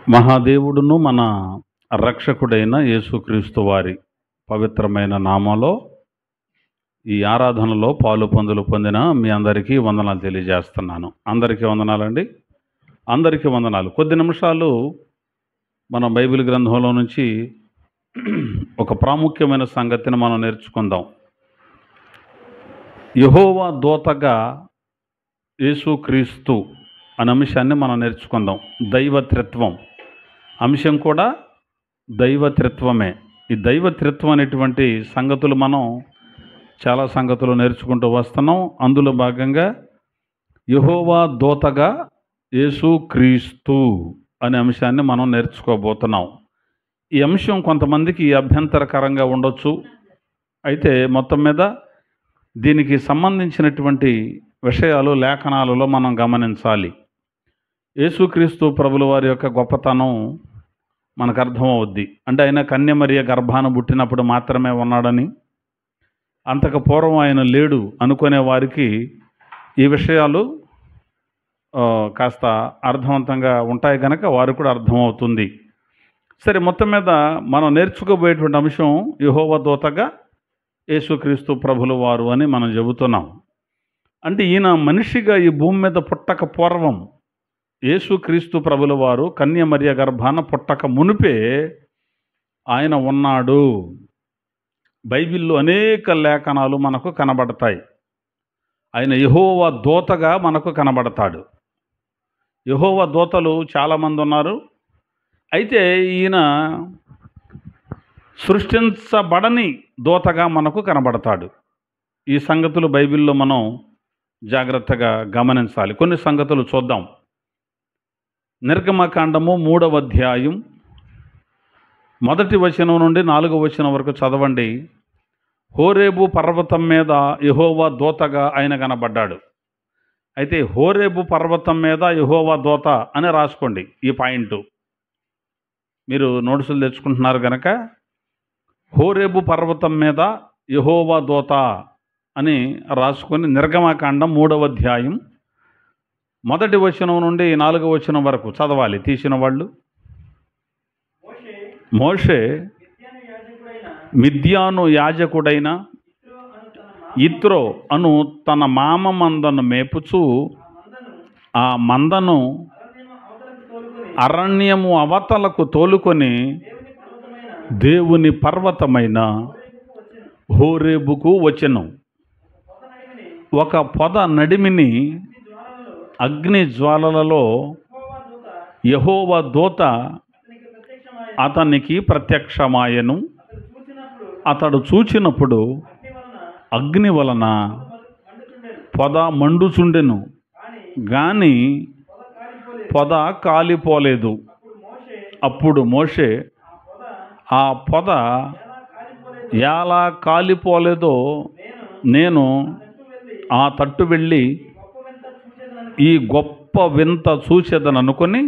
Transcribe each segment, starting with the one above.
మహాదేవుడును మన రక్షకుడైన యేసుక్రీస్తు వారి పవిత్రమైన నామంలో ఈ ఆరాధనలో పాలు పొందులు పొందిన మీ అందరికీ వందనాలు తెలియజేస్తున్నాను. అందరికీ వందనాలండి. అందరికీ వందనాలు. కొద్ది నిమిషాలు మనం బైబిల్ గ్రంథంలో నుంచి ఒక ప్రాముఖ్యమైన సంగతిని మనం నేర్చుకుందాం. యెహోవా దూతగా యేసుక్రీస్తు అనే అంశాన్ని మనం నేర్చుకుందాం. దైవత్రిత్వం అంశం కూడా దైవత్రిత్వమే. ఈ దైవత్రిత్వం అనేటువంటి సంగతులు మనం చాలా సంగతులు నేర్చుకుంటూ వస్తున్నాం. అందులో భాగంగా యెహోవా దూతగా యేసుక్రీస్తు అనే అంశాన్ని మనం నేర్చుకోబోతున్నాం. ఈ అంశం కొంతమందికి అభ్యంతరకరంగా ఉండొచ్చు. అయితే మొత్తం మీద దీనికి సంబంధించినటువంటి విషయాలు లేఖనాలలో మనం గమనించాలి. యేసుక్రీస్తు ప్రభుల వారి యొక్క గొప్పతనం మనకు అర్థమవుద్ది. అంటే ఆయన కన్యమరియ గర్భాన పుట్టినప్పుడు మాత్రమే ఉన్నాడని, అంతకు పూర్వం ఆయన లేడు అనుకునే వారికి ఈ విషయాలు కాస్త అర్థవంతంగా ఉంటాయి కనుక వారికి కూడా అర్థమవుతుంది. సరే, మొత్తం మీద మనం నేర్చుకోబోయేటువంటి అంశం యెహోవా దూతగా యేసుక్రీస్తు ప్రభుల వారు అని మనం చెబుతున్నాం. అంటే ఈయన మనిషిగా ఈ భూమి మీద పుట్టక పూర్వం, యేసుక్రీస్తు ప్రభుల వారు కన్యమరియ గర్భాన పుట్టక మునిపే ఆయన ఉన్నాడు. బైబిల్లో అనేక లేఖనాలు మనకు కనబడతాయి. ఆయన యెహోవా దూతగా మనకు కనబడతాడు. యెహోవా దూతలు చాలామంది ఉన్నారు. అయితే ఈయన సృష్టించబడని దూతగా మనకు కనబడతాడు. ఈ సంగతులు బైబిల్లో మనం జాగ్రత్తగా గమనించాలి. కొన్ని సంగతులు చూద్దాం. నిర్గమకాండము 3వ అధ్యాయం 1వ వచనం నుండి 4వ వచనం వరకు చదవండి. హోరేబు పర్వతం మీద యెహోవా దూతగా ఆయన కనబడ్డాడు. అయితే హోరేబు పర్వతం మీద యెహోవా దూత అని రాసుకోండి. ఈ పాయింట్ మీరు నోట్సులు తెచ్చుకుంటున్నారు కనుక హోరేబు పర్వతం మీద యెహోవా దూత అని రాసుకొని నిర్గమకాండం 3వ అధ్యాయం 1వ వచనం నుండి 4వ వచనం వరకు చదవాలి తీసిన వాళ్ళు. మోషే మిద్యాను యాజకుడైన యిత్రో అను తన మామ మందను మేపుచూ ఆ మందను అరణ్యము అవతలకు తోలుకొని దేవుని పర్వతమైన హోరేబుకు వచ్చెను. ఒక పొద నడిమిని అగ్ని జ్వాలలలో యెహోవా దూత అతనికి ప్రత్యక్షమాయెను. అతడు చూచినప్పుడు అగ్ని వలన పొద మండుచుండెను, గాని పొద కాలిపోలేదు. అప్పుడు మోషే ఆ పొద ఎలా కాలిపోలేదో నేను ఆ తట్టు వెళ్ళి ఈ గొప్ప వింత చూచెదననుకొని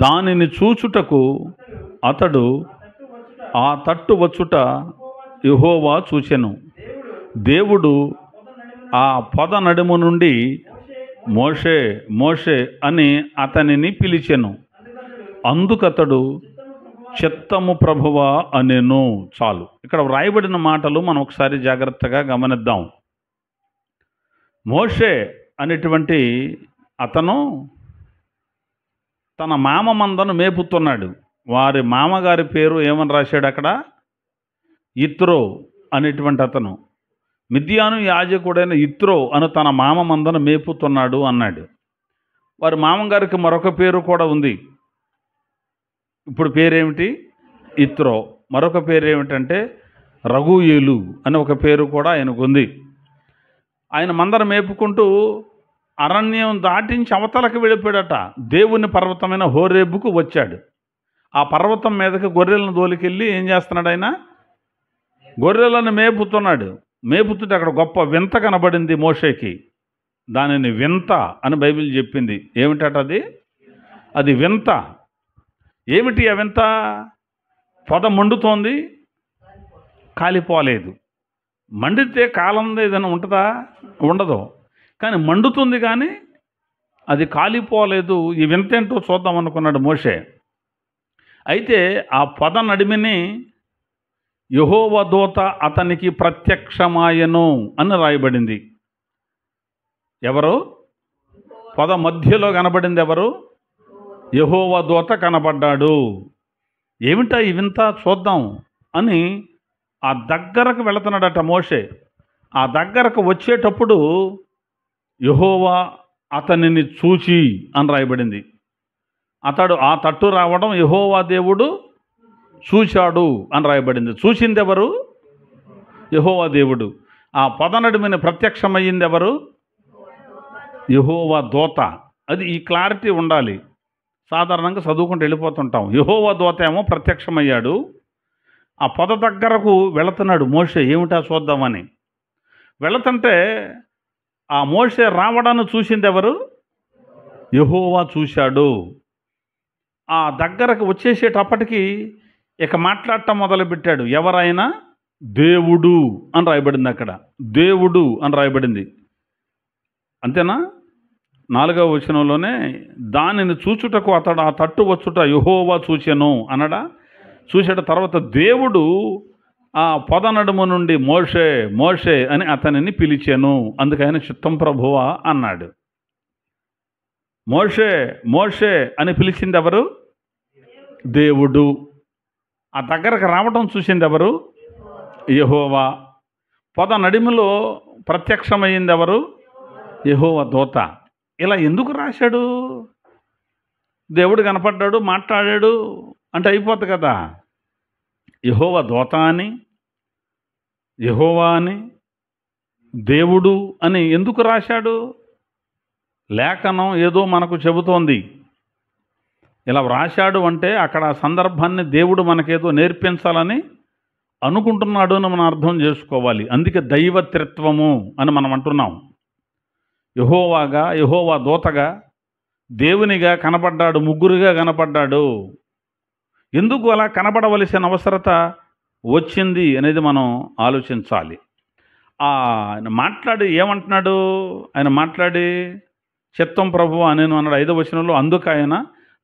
దానిని చూచుటకు అతడు ఆ తట్టు వచ్చుట యెహోవా చూచెను. దేవుడు ఆ పొద నడుము నుండి మోషే మోషే అని అతనిని పిలిచెను. అందుకతడు చిత్తము ప్రభువా అనెను. చాలు. ఇక్కడ వ్రాయబడిన మాటలు మనం ఒకసారి జాగ్రత్తగా గమనిద్దాం. మోషే అనేటువంటి అతను తన మామ మందను మేపుతున్నాడు. వారి మామగారి పేరు ఏమని రాశాడు అక్కడ? యిత్రో అనేటువంటి అతను. మిద్యాను యాజకుడైన యిత్రో అను తన మామ మందను మేపుతున్నాడు అన్నాడు. వారి మామగారికి మరొక పేరు కూడా ఉంది. ఇప్పుడు పేరేమిటి? యిత్రో. మరొక పేరు ఏమిటంటే రఘుయేలు అని ఒక పేరు కూడా ఆయనకు ఉంది. ఆయన మందను మేపుకుంటూ అరణ్యం దాటించి అవతలకు వెళ్ళిపోయాడట. దేవుని పర్వతమైన హోరేబుకు వచ్చాడు. ఆ పర్వతం మీదకి గొర్రెలను దోలికెళ్ళి ఏం చేస్తున్నాడు? ఆయన గొర్రెలను మేపుతున్నాడు. మేపుతుంటే అక్కడ గొప్ప వింత కనబడింది మోషేకి. దానిని వింత అని బైబిల్ చెప్పింది. ఏమిటట అది? అది వింత. ఏమిటి ఆ వింత? పొద మండుతోంది, కాలిపోలేదు. మండితే కాలంలో ఏదైనా ఉంటుందా? ఉండదు. కానీ మండుతుంది కానీ అది కాలిపోలేదు. ఈ వింతేంటో చూద్దాం అనుకున్నాడు మోషే. అయితే ఆ పొద నడిమిని యెహోవా దూత అతనికి ప్రత్యక్షమాయెను అని రాయబడింది. ఎవరు? పొద మధ్యలో కనబడింది ఎవరు? యెహోవా దూత కనబడ్డాడు. ఏమిటా ఈ వింత చూద్దాం అని ఆ దగ్గరకు వెళుతున్నాడట మోషే. ఆ దగ్గరకు వచ్చేటప్పుడు యెహోవా అతనిని చూచి అని రాయబడింది. అతడు ఆ తట్టు రావడం యెహోవా దేవుడు చూశాడు అని రాయబడింది. చూసింది ఎవరు? యెహోవా దేవుడు. ఆ పొద నడుమిని ప్రత్యక్షమయ్యింది ఎవరు? యెహోవా దూత. అది ఈ క్లారిటీ ఉండాలి. సాధారణంగా చదువుకుంటూ వెళ్ళిపోతుంటాం. యెహోవా దూత ఏమో ప్రత్యక్షమయ్యాడు. ఆ పొద దగ్గరకు వెళుతున్నాడు మోషే, ఏమిటా చూద్దామని. వెళుతుంటే ఆ మోషే రావడాన్ని చూసింది ఎవరు? యెహోవా చూశాడు. ఆ దగ్గరకు వచ్చేసేటప్పటికి ఇక మాట్లాడటం మొదలుపెట్టాడు. ఎవరైనా దేవుడు అని రాయబడింది. అక్కడ దేవుడు అని రాయబడింది. అంతేనా? 4వ వచనంలోనే దానిని చూచుటకు అతడు ఆ తట్టు వచ్చుట యెహోవా చూచెను అనడా. చూసేట తర్వాత దేవుడు ఆ పొద నడుము నుండి మోషే మోషే అని అతనిని పిలిచెను. అందుకని చిత్తం ప్రభువా అన్నాడు. మోషే మోషే అని పిలిచింది ఎవరు? దేవుడు. ఆ దగ్గరకు రావడం చూసింది ఎవరు? యెహోవా. పొద నడిమిలో ప్రత్యక్షమైంది ఎవరు? యెహోవా దూత. ఇలా ఎందుకు రాశాడు? దేవుడు కనపడ్డాడు, మాట్లాడాడు అంటే అయిపోతుంది కదా. యెహోవా దూత అని, యెహోవా అని, దేవుడు అని ఎందుకు రాశాడు? లేఖనం ఏదో మనకు చెబుతోంది. ఇలా రాశాడు అంటే అక్కడ ఆ సందర్భాన్ని దేవుడు మనకేదో నేర్పించాలని అనుకుంటున్నాడు అని మనం అర్థం చేసుకోవాలి. అందుకే దైవత్రిత్వము అని మనం అంటున్నాం. యెహోవాగా, యెహోవా దూతగా, దేవునిగా కనపడ్డాడు, ముగ్గురుగా కనపడ్డాడు. ఎందుకు అలా కనబడవలసిన అవసరత వచ్చింది అనేది మనం ఆలోచించాలి. ఆయన మాట్లాడి ఏమంటున్నాడు? ఆయన మాట్లాడి చిత్తం ప్రభువా నేను అన్నాడు 5వ వచనంలో. అందుకు ఆయన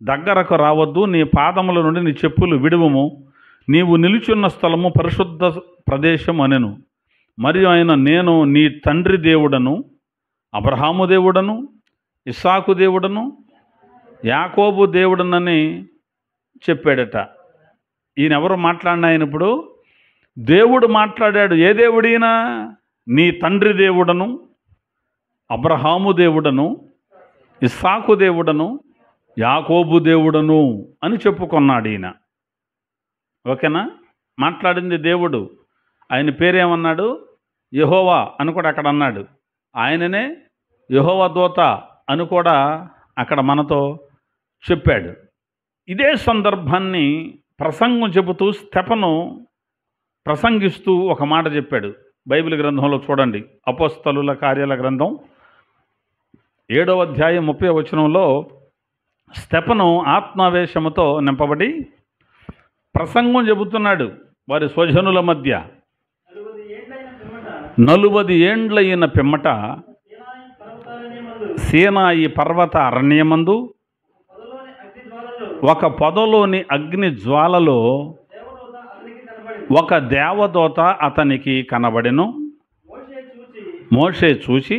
దగ్గరకు రావద్దు, నీ పాదముల నుండి నీ చెప్పులు విడువము, నీవు నిలుచున్న స్థలము పరిశుద్ధ ప్రదేశం అనెను. మరియు ఆయన నేను నీ తండ్రి దేవుడను, అబ్రహాము దేవుడను, ఇస్సాకు దేవుడను, యాకోబు దేవుడనని చెప్పాడట. ఈయన ఎవరు మాట్లాడిన? ఆయన ఇప్పుడు దేవుడు మాట్లాడాడు. ఏ దేవుడైనా? నీ తండ్రి దేవుడను, అబ్రహాము దేవుడను, ఇస్సాకు దేవుడను, యాకోబు దేవుడను అని చెప్పుకున్నాడు ఈయన. ఓకేనా? మాట్లాడింది దేవుడు. ఆయన పేరేమన్నాడు? యెహోవా అని కూడా అక్కడ అన్నాడు. ఆయననే యెహోవా దూత అని కూడా అక్కడ మనతో చెప్పాడు. ఇదే సందర్భాన్ని ప్రసంగం చెబుతూ స్టెఫను ప్రసంగిస్తూ ఒక మాట చెప్పాడు. బైబిల్ గ్రంథంలో చూడండి, అపోస్తలుల కార్యాల గ్రంథం 7వ అధ్యాయం 30వ వచనంలో స్టెఫను ఆత్మావేశముతో నింపబడి ప్రసంగం చెబుతున్నాడు. వారి స్వజనుల మధ్య 40 ఏండ్లైన పిమ్మట సీనాయి పర్వత అరణ్యమందు ఒక పొదలోని అగ్ని జ్వాలలో ఒక దేవదూత అతనికి కనబడెను. మోషే చూచి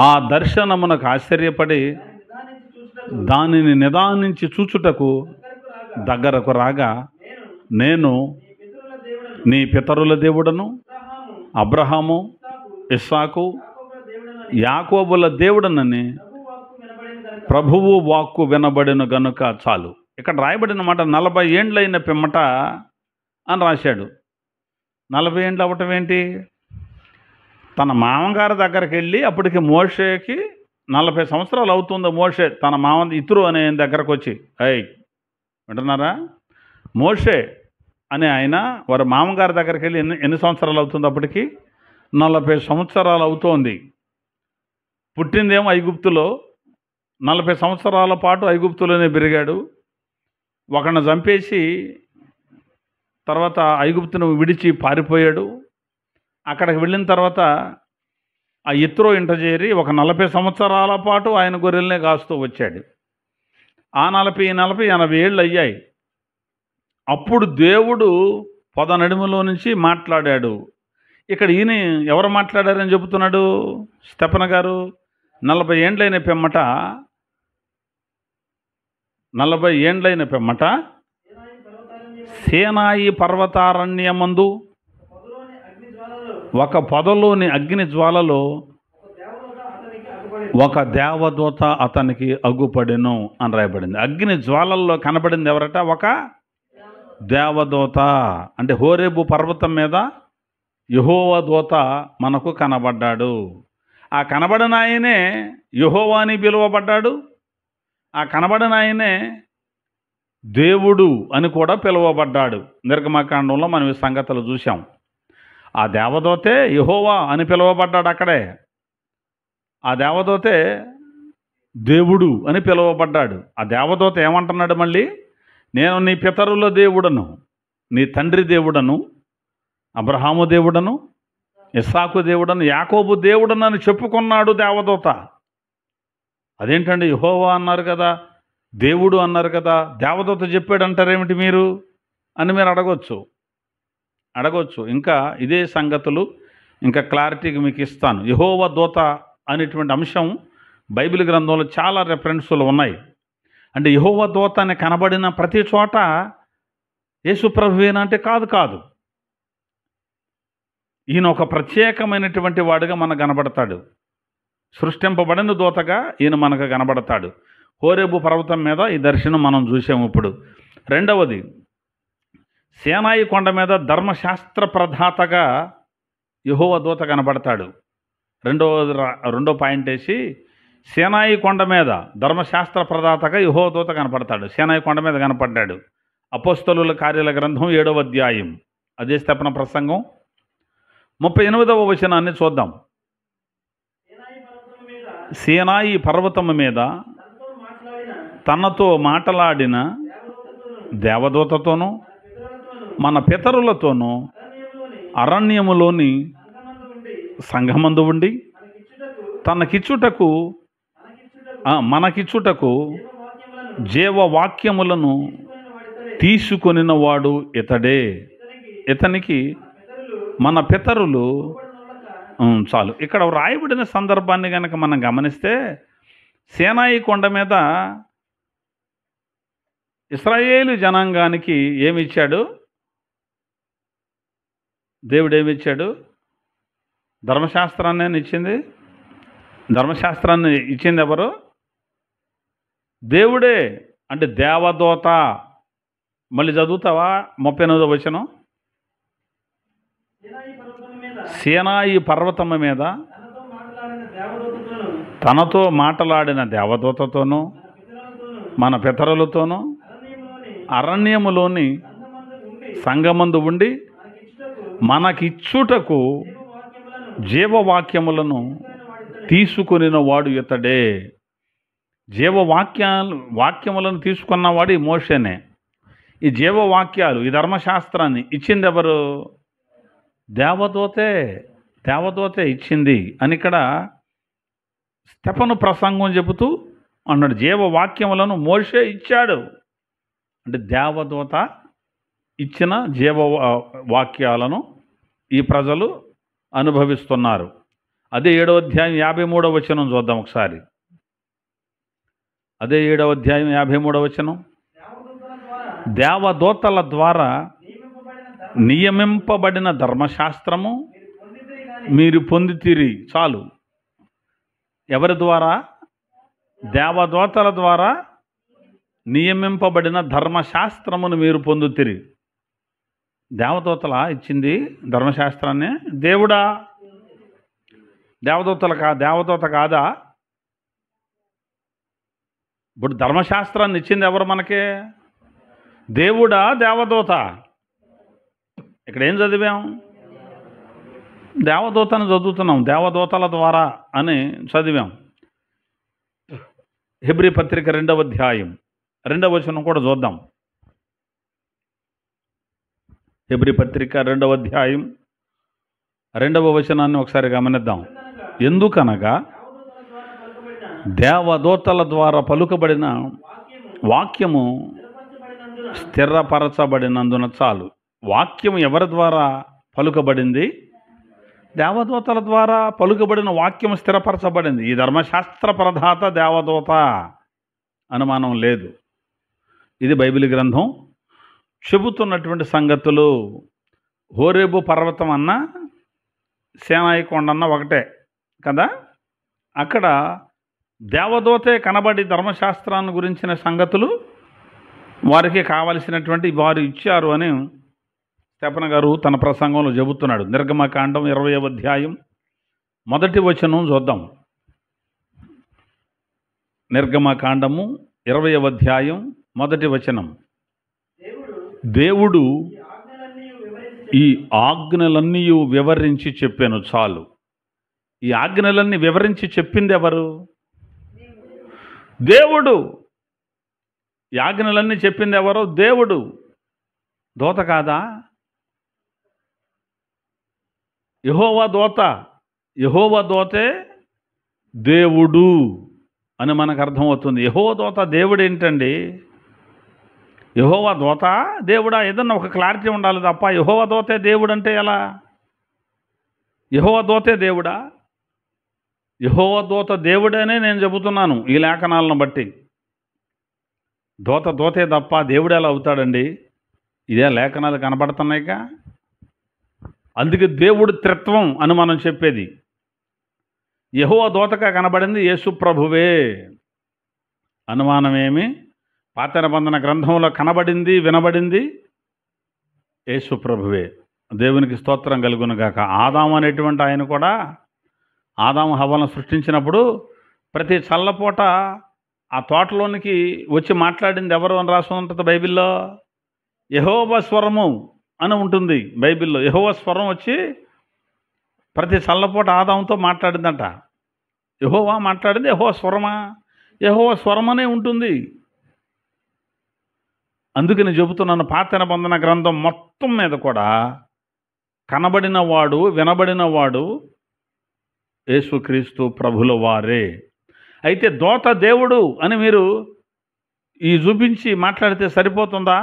ఆ దర్శనమునకు ఆశ్చర్యపడి దానిని నిదానించి చూచుటకు దగ్గరకు రాగా, నేను నీ పితరుల దేవుడను, అబ్రహాము, ఇస్సాకు, యాకోబుల దేవుడనని ప్రభువు వాక్కు వినబడిన గనుక చాలు. ఇక్కడ రాయబడిన మాట 40 ఏండ్లైన పిమ్మట అని రాశాడు. 40 ఏండ్లు అవ్వటం ఏంటి? తన మామగారి దగ్గరికి వెళ్ళి అప్పటికి మోషేకి 40 సంవత్సరాలు అవుతుంది. మోషే తన మామ ఇత్రో అనే దగ్గరకు వచ్చి, వింటున్నారా? మోషే అనే ఆయన వారి మామగారి దగ్గరికి వెళ్ళి ఎన్ని సంవత్సరాలు అవుతుంది? అప్పటికి 40 సంవత్సరాలు అవుతోంది. పుట్టిందేమో ఐగుప్తులో, 40 సంవత్సరాల పాటు ఐగుప్తులోనే పెరిగాడు. ఒకరిని చంపేసి తర్వాత ఐగుప్తును విడిచి పారిపోయాడు. అక్కడికి వెళ్ళిన తర్వాత ఆ ఇత్రో ఇంట చేరి ఒక 40 సంవత్సరాల పాటు ఆయన గొర్రెల్నే కాస్తూ వచ్చాడు. ఆ 40 80 ఏళ్ళు అయ్యాయి. అప్పుడు దేవుడు పొద నడుములో నుంచి మాట్లాడాడు. ఇక్కడ ఈయన ఎవరు మాట్లాడారని చెబుతున్నాడు స్తెఫన గారు? 40 ఏండ్లైన పిమ్మట 40 ఏండ్లైన పిమ్మట సీనాయి పర్వతారణ్యమందు ఒక పొదలోని అగ్ని జ్వాలలో ఒక దేవదూత అతనికి అగుపడెను అని రాయబడింది. అగ్ని జ్వాలల్లో కనబడింది ఎవరట? ఒక దేవదూత. అంటే హోరేబు పర్వతం మీద యెహోవా దూత మనకు కనబడ్డాడు. ఆ కనబడిన ఆయనే యెహోవా అని పిలువబడ్డాడు. ఆ కనబడిన ఆయనే దేవుడు అని కూడా పిలువబడ్డాడు. నిర్గమకాండంలో మనం ఈ సంగతులు చూసాం. ఆ దేవదూతే యెహోవా అని పిలువబడ్డాడు అక్కడే. ఆ దేవదూతే దేవుడు అని పిలువబడ్డాడు. ఆ దేవదూత ఏమంటున్నాడు మళ్ళీ? నేను నీ పితరుల దేవుడను, నీ తండ్రి దేవుడను, అబ్రహాము దేవుడను, ఇస్సాకు దేవుడను, యాకోబు దేవుడను అని చెప్పుకున్నాడు దేవదూత. అదేంటండి యెహోవా అన్నారు కదా, దేవుడు అన్నారు కదా, దేవదూత చెప్పాడంటారేమిటి మీరు అని మీరు అడగొచ్చు. ఇంకా ఇదే సంగతులు ఇంకా క్లారిటీగా మీకు ఇస్తాను. యెహోవా దూత అనేటువంటి అంశం బైబిల్ గ్రంథంలో చాలా రెఫరెన్సులు ఉన్నాయి. అంటే యెహోవా దూత అని కనబడిన ప్రతి చోట యేసుప్రభువేనా అంటే కాదు. ఈయన ఒక ప్రత్యేకమైనటువంటి వాడుగా మనకు కనబడతాడు. సృష్టింపబడిన దూతగా ఈయన మనకు కనబడతాడు. హోరేబు పర్వతం మీద ఈ దర్శనం మనం చూసాము. ఇప్పుడు రెండవది, సీనాయి కొండ మీద ధర్మశాస్త్ర ప్రదాతగా యెహోవా దూత కనబడతాడు. రెండో పాయింట్ వేసి, సీనాయి కొండ మీద ధర్మశాస్త్ర ప్రదాతగా యెహోవా దూత కనపడతాడు. సీనాయి కొండ మీద కనపడ్డాడు. అపోస్తలుల కార్యాల గ్రంథం 7వ అధ్యాయం, అదే స్తెఫన ప్రసంగం 38వ వచనాన్ని చూద్దాం. సీనాయి పర్వతము మీద తనతో మాట్లాడిన దేవదూతతోనూ మన పితరులతోనూ అరణ్యములోని సంఘమందు ఉండి మనకిచ్చుటకు జీవవాక్యములను తీసుకొనిన వాడు ఇతడే. ఇతనికి మన పితరులు చాలు. ఇక్కడ రాయబడిన సందర్భాన్ని కనుక మనం గమనిస్తే, సీనాయి కొండ మీద ఇశ్రాయేలు జనాంగానికి ఏమిచ్చాడు దేవుడు? ఏమిచ్చాడు? ధర్మశాస్త్రాన్ని ఇచ్చింది. ధర్మశాస్త్రాన్ని ఇచ్చింది ఎవరు? దేవుడే. అంటే దేవదూత. మళ్ళీ చదువుతావా 38వ వచనం? సీనాయి పర్వతము మీద తనతో మాట్లాడిన దేవదూతతోనూ మన పితరులతోనూ అరణ్యములోని సంఘమందు ఉండి మనకిచ్చుటకు జీవవాక్యములను తీసుకొనిన వాడు ఇతడే. వాక్యములను తీసుకున్నవాడు ఈ మోషేనే. ఈ జీవవాక్యాలు, ఈ ధర్మశాస్త్రాన్ని ఇచ్చింది ఎవరు? దేవదూతే ఇచ్చింది అని ఇక్కడ స్తెఫను ప్రసంగం చెబుతూ అన్నాడు. జీవవాక్యములను మోషే ఇచ్చాడు. అంటే దేవదూత ఇచ్చిన జీవవాక్యాలను ఈ ప్రజలు అనుభవిస్తున్నారు. అదే 7వ అధ్యాయం 53వ వచనం చూద్దాం ఒకసారి. అదే 7వ అధ్యాయం 53వ వచనం. దేవదూతల ద్వారా నియమింపబడిన ధర్మశాస్త్రము మీరు పొందితిరి. చాలు. ఎవరి ద్వారా? దేవదూతల ద్వారా నియమింపబడిన ధర్మశాస్త్రమును మీరు పొందుతిరి. దేవదూతల ఇచ్చింది ధర్మశాస్త్రాన్ని? దేవుడా? దేవదూత కాదా? ఇప్పుడు ధర్మశాస్త్రాన్ని ఇచ్చింది ఎవరు మనకి? దేవుడా? దేవదూత? ఇక్కడ ఏం చదివాం? దేవదూతను చదువుతున్నాం. దేవదూతల ద్వారా అని చదివాం. హెబ్రీ పత్రిక 2వ అధ్యాయం 2వ వచనం కూడా చూద్దాం. హెబ్రీ పత్రిక 2వ అధ్యాయం 2వ వచనాన్ని ఒకసారి గమనిద్దాం. ఎందుకనగా దేవదూతల ద్వారా పలుకబడిన వాక్యము స్థిరపరచబడినందున చాలు. వాక్యం ఎవరి ద్వారా పలుకబడింది? దేవదూతల ద్వారా పలుకబడిన వాక్యం స్థిరపరచబడింది. ఈ ధర్మశాస్త్ర ప్రదాత దేవదూత, అనుమానం లేదు. ఇది బైబిల్ గ్రంథం చెబుతున్నటువంటి సంగతులు. హోరేబు పర్వతం అన్న సేనాయి కొండన్న ఒకటే కదా. అక్కడ దేవదూతే కనబడి ధర్మశాస్త్రాన్ని గురించిన సంగతులు వారికి కావలసినటువంటి వారు ఇచ్చారు అని స్టెఫెన్ గారు తన ప్రసంగంలో చెబుతున్నాడు. నిర్గమకాండం 20వ అధ్యాయం 1వ వచనం చూద్దాం. నిర్గమకాండము 20వ అధ్యాయం 1వ వచనం. దేవుడు ఈ ఆజ్ఞలన్నీ వివరించి చెప్పాను. చాలు. ఈ ఆజ్ఞలన్నీ వివరించి చెప్పింది ఎవరు? దేవుడు. ఈ ఆజ్ఞలన్నీ చెప్పింది ఎవరు? దేవుడు. దూత కాదా? యెహోవా దూత. యెహోవా దూతే దేవుడు అని మనకు అర్థమవుతుంది. యెహోవా దూత దేవుడు ఏంటండి? యెహోవా దూత దేవుడా? ఏదన్నా ఒక క్లారిటీ ఉండాలి తప్ప యెహోవా దూతే దేవుడు అంటే ఎలా? యెహోవా దూతే దేవుడా? యెహోవా దూత దేవుడనే నేను చెబుతున్నాను ఈ లేఖనాలను బట్టి. దూతే తప్ప దేవుడు ఎలా అవుతాడండి? ఇదే లేఖనాలు కనబడుతున్నాయిగా. అందుకే దేవుడు త్రిత్వం అని మనం చెప్పేది. యెహోవా దూతగా కనబడింది యేసు ప్రభువే. అనుమానమేమి? పాత నిబంధన గ్రంథంలో కనబడింది, వినబడింది యేసు ప్రభువే. దేవునికి స్తోత్రం కలుగునుగాక. ఆదాము అనేటువంటి ఆయన కూడా ఆదాము హవ్వలను సృష్టించినప్పుడు ప్రతి చల్లపూట ఆ తోటలోనికి వచ్చి మాట్లాడింది ఎవరు అని రాసి ఉంటుంది బైబిల్లో? యెహోవా స్వరము అని ఉంటుంది బైబిల్లో. యెహోవా స్వరం వచ్చి ప్రతి చల్లపూట ఆదాముతో మాట్లాడిందంట. యెహోవా మాట్లాడింది యెహోవా స్వరమా? యెహోవా స్వరమనే ఉంటుంది. అందుకే నేను చెబుతున్నాను, పాత నిబంధన గ్రంథం మొత్తం మీద కూడా కనబడినవాడు, వినబడినవాడు యేసుక్రీస్తు ప్రభుల వారే. అయితే దూత దేవుడు అని మీరు ఈ చూపించి మాట్లాడితే సరిపోతుందా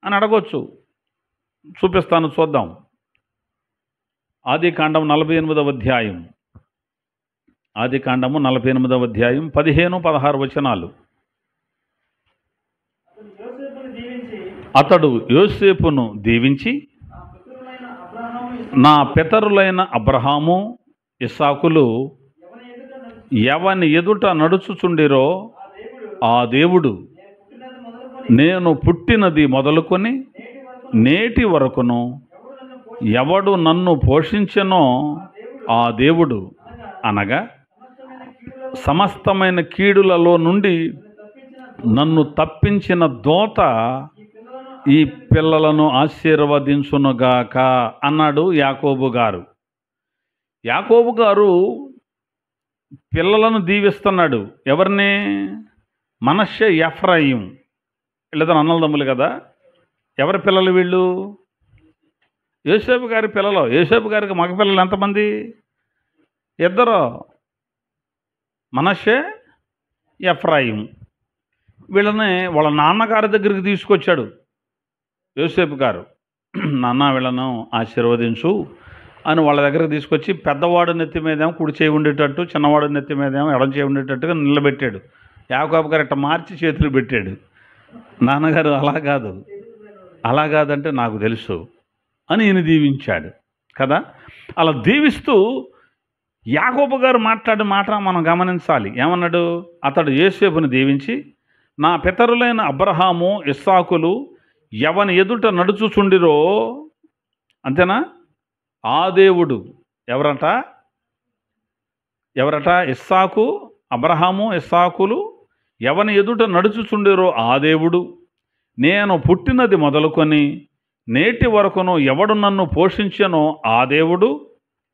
అని అడగొచ్చు. చూపిస్తాను, చూద్దాం. ఆదికాండం 48వ అధ్యాయం. ఆదికాండము 48వ అధ్యాయం 15-16 వచనాలు. అతడు యోసేపును దీవించి, నా పితరులైన అబ్రహాము ఇస్సాకులు ఎవని ఎదుట నడుచుచుండిరో ఆ దేవుడు నేను పుట్టినది మొదలుకొని నేటి వరకును ఎవడు నన్ను పోషించెనో ఆ దేవుడు, అనగా సమస్తమైన కీడులలో నుండి నన్ను తప్పించిన దూత ఈ పిల్లలను ఆశీర్వదించునుగాక అన్నాడు యాకోబు గారు. యాకోబు గారు పిల్లలను దీవిస్తున్నాడు. ఎవరిని? మనష్షే, ఎఫ్రాయిం. వీళ్ళిద్దరు అన్నదమ్ములు కదా. ఎవరి పిల్లలు వీళ్ళు? యోసేపు గారి పిల్లలు. యోసేపు గారికి మగపిల్లలు ఎంతమంది? ఇద్దరు, మనష్షే, ఎఫ్రాయిం. వీళ్ళని వాళ్ళ నాన్నగారి దగ్గరికి తీసుకొచ్చాడు యోసేపు గారు. నాన్న వీళ్ళను ఆశీర్వదించు అని వాళ్ళ దగ్గరకు తీసుకొచ్చి, పెద్దవాడు నెత్తి మీదేమో కుడి చేయి ఉండేటట్టు, చిన్నవాడు నెత్తి మీదేమో ఎడం చేయి ఉండేటట్టుగా నిలబెట్టాడు. యాకోబు గారు ఇట్ట మార్చి చేతులు పెట్టాడు. నాన్నగారు అలా కాదంటే నాకు తెలుసు అని ఈయన దీవించాడు కదా. అలా దీవిస్తూ యాకోబు గారు మాట్లాడే మాట మనం గమనించాలి. ఏమన్నాడు? అతడు యోసేపును దీవించి, నా పితరులైన అబ్రహాము ఇస్సాకులు ఎవని ఎదుట నడుచుచుండిరో, అంతేనా? ఆ దేవుడు. ఎవరట? ఇస్సాకు, అబ్రహాము ఇస్సాకులు ఎవని ఎదుట నడుచుచుండిరో ఆ దేవుడు, నేను పుట్టినది మొదలుకొని నేటి వరకును ఎవడు నన్ను పోషించెనో ఆ దేవుడు,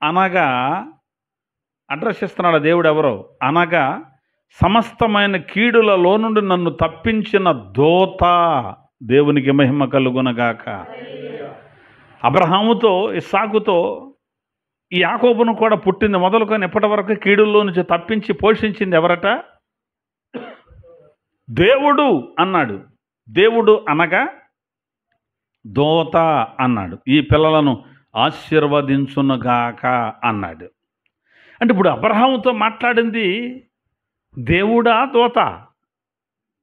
అనగా అడ్రస్ ఇస్తున్నాడు దేవుడు ఎవరో, అనగా సమస్తమైన కీడులలో నుండి నన్ను తప్పించిన దూత. దేవునికి మహిమ కలుగునగాక. అబ్రహాముతో ఇస్సాకుతో ఈ యాకోబును కూడా పుట్టింది మొదలుకొని ఇప్పటి వరకు కీడుల్లో నుంచి తప్పించి పోషించింది ఎవరట? దేవుడు అన్నాడు. దేవుడు అనగా దోత అన్నాడు. ఈ పిల్లలను ఆశీర్వదించునుగాక అన్నాడు. అంటే ఇప్పుడు అబ్రహాముతో మాట్లాడింది దేవుడా దోత?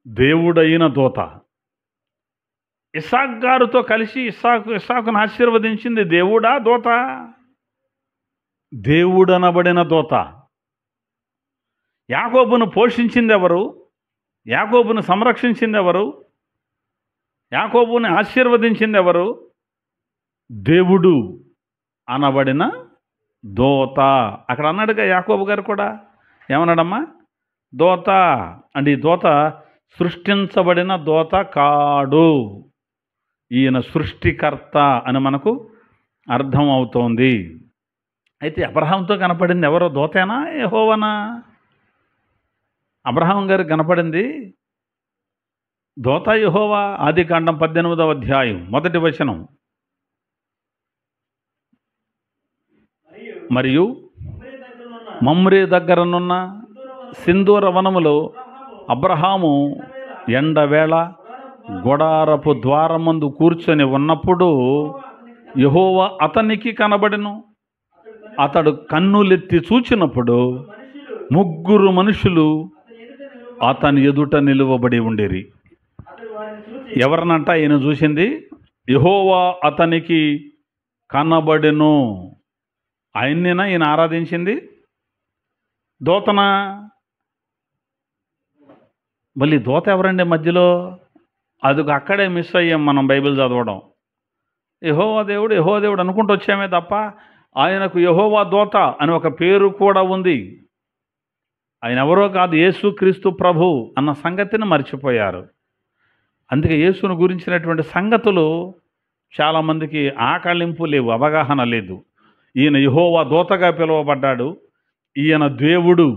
దేవుడైన దోత. ఇస్సాకు గారితో కలిసి ఇస్సాకును ఆశీర్వదించింది దేవుడా దోత? దేవుడనబడిన దోత. యాకోబును పోషించింది ఎవరు? యాకోబును సంరక్షించింది ఎవరు? యాకోబుని ఆశీర్వదించింది ఎవరు? దేవుడు అనబడిన దోత. అక్కడ అన్నాడుగా యాకోబు గారు కూడా. ఏమన్నాడమ్మా? దోత. అంటే ఈ దోత సృష్టించబడిన దోత కాడు, ఈయన సృష్టికర్త అని మనకు అర్థం అవుతోంది. అయితే అబ్రహాంతో కనపడింది ఎవరో? దోతేనా యెహోవానా? అబ్రహాం గారికి కనపడింది దోత యెహోవా. ఆదికాండం 18వ అధ్యాయం 1వ వచనం. మరియు మమ్రే దగ్గరనున్న సింధూర వనములో అబ్రహాము ఎండవేళ గుడారపు ద్వారమందు కూర్చొని ఉన్నప్పుడు యెహోవా అతనికి కనబడెను. అతడు కన్నులెత్తి చూచినప్పుడు 3 మనుషులు అతని ఎదుట నిలువబడి ఉండేరి. ఎవరినంట ఈయన చూసింది? యెహోవా అతనికి కనబడెను. ఆయన్నేనా ఈయన ఆరాధించింది? దోతనా? మళ్ళీ దోత ఎవరండి మధ్యలో? అది అక్కడే మిస్ అయ్యాం మనం బైబిల్ చదవడం. యెహోవా దేవుడు అనుకుంటూ వచ్చామే తప్ప ఆయనకు యెహోవా దోత అని ఒక పేరు కూడా ఉంది. ఆయన ఎవరో కాదు, యేసుక్రీస్తు ప్రభు అన్న సంగతిని మర్చిపోయారు. అందుకే యేసును గురించినటువంటి సంగతులు చాలామందికి ఆకళింపు లేవు, అవగాహన లేదు. ఈయన యెహోవా దోతగా పిలువబడ్డాడు, ఈయన దేవుడు,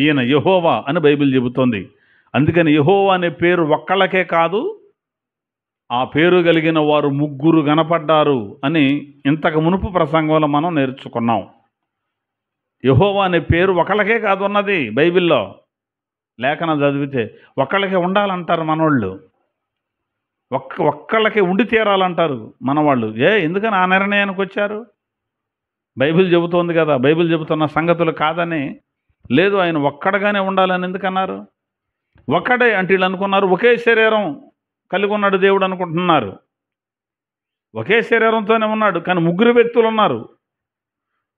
ఈయన యెహోవా అని బైబిల్ చెబుతోంది. అందుకని యెహోవా అనే పేరు ఒక్కళ్ళకే కాదు, ఆ పేరు కలిగిన వారు 3 కనపడ్డారు అని ఇంతకు మునుపు ప్రసంగంలో మనం నేర్చుకున్నాం. యెహోవా అనే పేరు ఒకళ్ళకే కాదు ఉన్నది బైబిల్లో. లేఖనం చదివితే ఒక్కళ్ళకే ఉండాలంటారు మనోళ్ళు, ఒక్కళ్ళకే ఉండి తీరాలంటారు మనవాళ్ళు. ఎందుకని ఆ నిర్ణయానికి వచ్చారు? బైబిల్ చెబుతోంది కదా, బైబిల్ చెబుతున్న సంగతులు కాదని. లేదు, ఆయన ఒక్కడగానే ఉండాలని ఎందుకన్నారు? ఒక్కడే అంటే వీళ్ళు అనుకున్నారు ఒకే శరీరం కలిగి ఉన్నాడు దేవుడు అనుకుంటున్నారు. ఒకే శరీరంతోనే ఉన్నాడు, కానీ 3 వ్యక్తులు ఉన్నారు.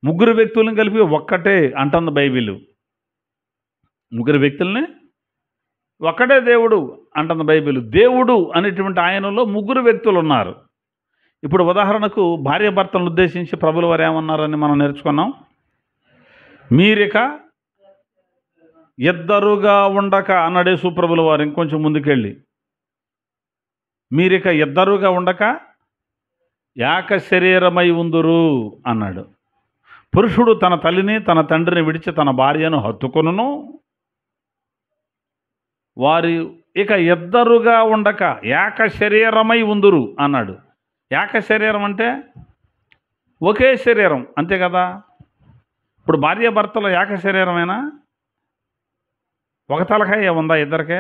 3 వ్యక్తులను కలిపి ఒక్కటే అంటుంది బైబిల్. 3 వ్యక్తుల్ని ఒక్కడే దేవుడు అంటుంది బైబిల్. దేవుడు అనేటువంటి ఆయనలో 3 వ్యక్తులు ఉన్నారు. ఇప్పుడు ఉదాహరణకు భార్యాభర్తలను ఉద్దేశించి ప్రభుల వారు ఏమన్నారని మనం నేర్చుకున్నాం. మీరిక ఇద్దరుగా ఉండక అన్నాడే సుప్రభుల వారు. ఇంకొంచెం ముందుకెళ్ళి మీరిక ఇద్దరుగా ఉండక ఏక శరీరమై ఉందురు అన్నాడు. పురుషుడు తన తల్లిని తన తండ్రిని విడిచి తన భార్యను హత్తుకొనును, వారి ఇక ఇద్దరుగా ఉండక ఏక శరీరమై ఉందురు అన్నాడు. ఏక శరీరం అంటే ఒకే శరీరం, అంతే కదా. ఇప్పుడు భార్యాభర్తలు ఏక శరీరమేనా? ఒక తలకాయ ఉందా ఇద్దరికే?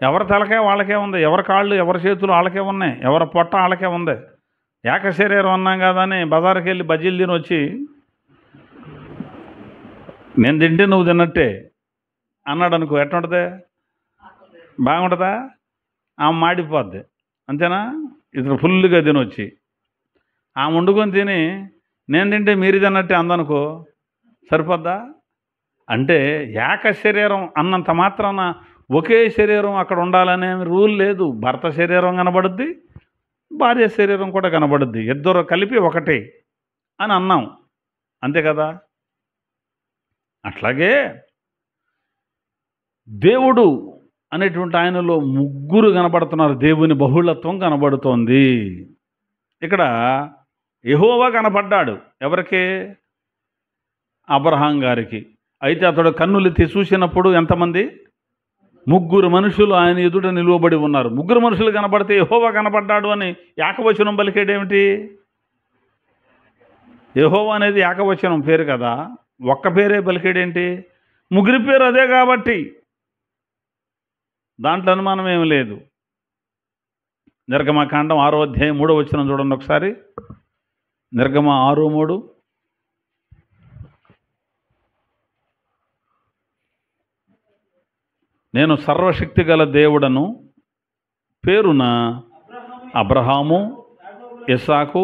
ఎవరి తలకాయ వాళ్ళకే ఉంది, ఎవరి కాళ్ళు ఎవరి చేతులు వాళ్ళకే ఉన్నాయి, ఎవరి పొట్ట వాళ్ళకే ఉంది. ఏక శరీరం అన్నాం కదా అని బజారుకి వెళ్ళి బజ్జీలు తిని వచ్చి నేను తింటే నువ్వు తిన్నట్టే అన్నాడు అనుకో, ఎట్లుంటుంది? బాగుంటుందా? ఆమె మాడిపోద్ది, అంతేనా? ఇతను ఫుల్గా తినొచ్చి ఆమె వండుకొని తిని నేను తింటే మీరు తిన్నట్టే అందనుకో, సరిపోద్దా? అంటే ఏక శరీరం అన్నంత మాత్రాన ఒకే శరీరం అక్కడ ఉండాలనే రూల్ లేదు. భర్త శరీరం కనబడుద్ది, భార్య శరీరం కూడా కనబడుద్ది, ఇద్దరు కలిపి ఒకటే అని అన్నాం, అంతే కదా. అట్లాగే దేవుడు అనేటువంటి ఆయనలో 3 కనబడుతున్నారు. దేవుని బహుళత్వం కనబడుతోంది. ఇక్కడ యెహోవా కనపడ్డాడు ఎవరికి? అబ్రహాం గారికి. అయితే అతడు కన్నులెత్తి చూసినప్పుడు ఎంతమంది? 3 మనుషులు ఆయన ఎదుట నిలువబడి ఉన్నారు. 3 మనుషులు కనబడితే యెహోవా కనపడ్డాడు అని ఏకవచనం పలికేడేమిటి? యెహోవా అనేది ఏకవచనం పేరు కదా, ఒక్క పేరే పలికేడేంటి? ముగ్గురి పేరు అదే కాబట్టి దాంట్లో అనుమానం ఏమి లేదు. నిర్గమకాండం 6వ అధ్యాయం 3వ వచనం చూడండి ఒకసారి. నిర్గమ 6:3. నేను సర్వశక్తి గల దేవుడను పేరున అబ్రహాము, ఇస్సాకు,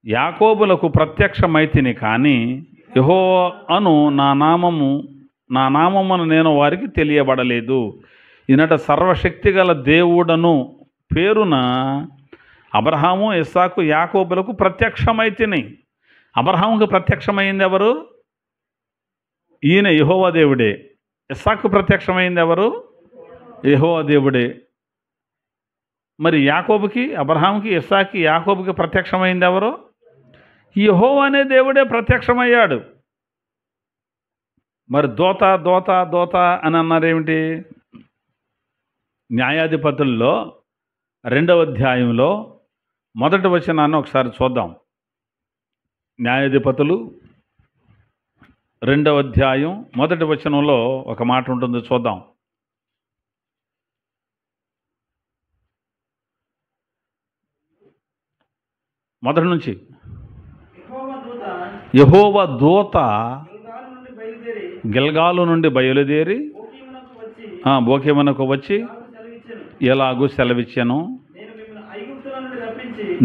యాకోబులకు ప్రత్యక్షమైతిని, కానీ యెహోవా అను నా నామమును నేను వారికి తెలియబడలేదు. ఈనట సర్వశక్తి గల దేవుడను పేరున అబ్రహాము, ఇస్సాకు, యాకోబులకు ప్రత్యక్షమైతిని. అబ్రహాముకు ప్రత్యక్షమైంది ఎవరు? ఈయన యెహోవా దేవుడే. ఇస్సాకు ప్రత్యక్షమైంది ఎవరు? యెహోవా దేవుడే. మరి యాకోబుకి, అబ్రహాముకి, ఇస్సాకి, యాకోబుకి ప్రత్యక్షమైంది ఎవరు? యెహోవా అనే దేవుడే ప్రత్యక్షమయ్యాడు. మరి దోత దోత దోత అని అన్నారేమిటి? న్యాయాధిపతుల్లో 2వ అధ్యాయంలో 1వ వచనాన్ని ఒకసారి చూద్దాం. న్యాయాధిపతులు 2వ అధ్యాయం 1వ వచనంలో ఒక మాట ఉంటుంది, చూద్దాం. మొదటి నుంచి. యెహోవా దూత గిల్గాలు నుండి బయలుదేరి బోకేమునకు వచ్చి ఎలాగూ సెలవిచ్చాను,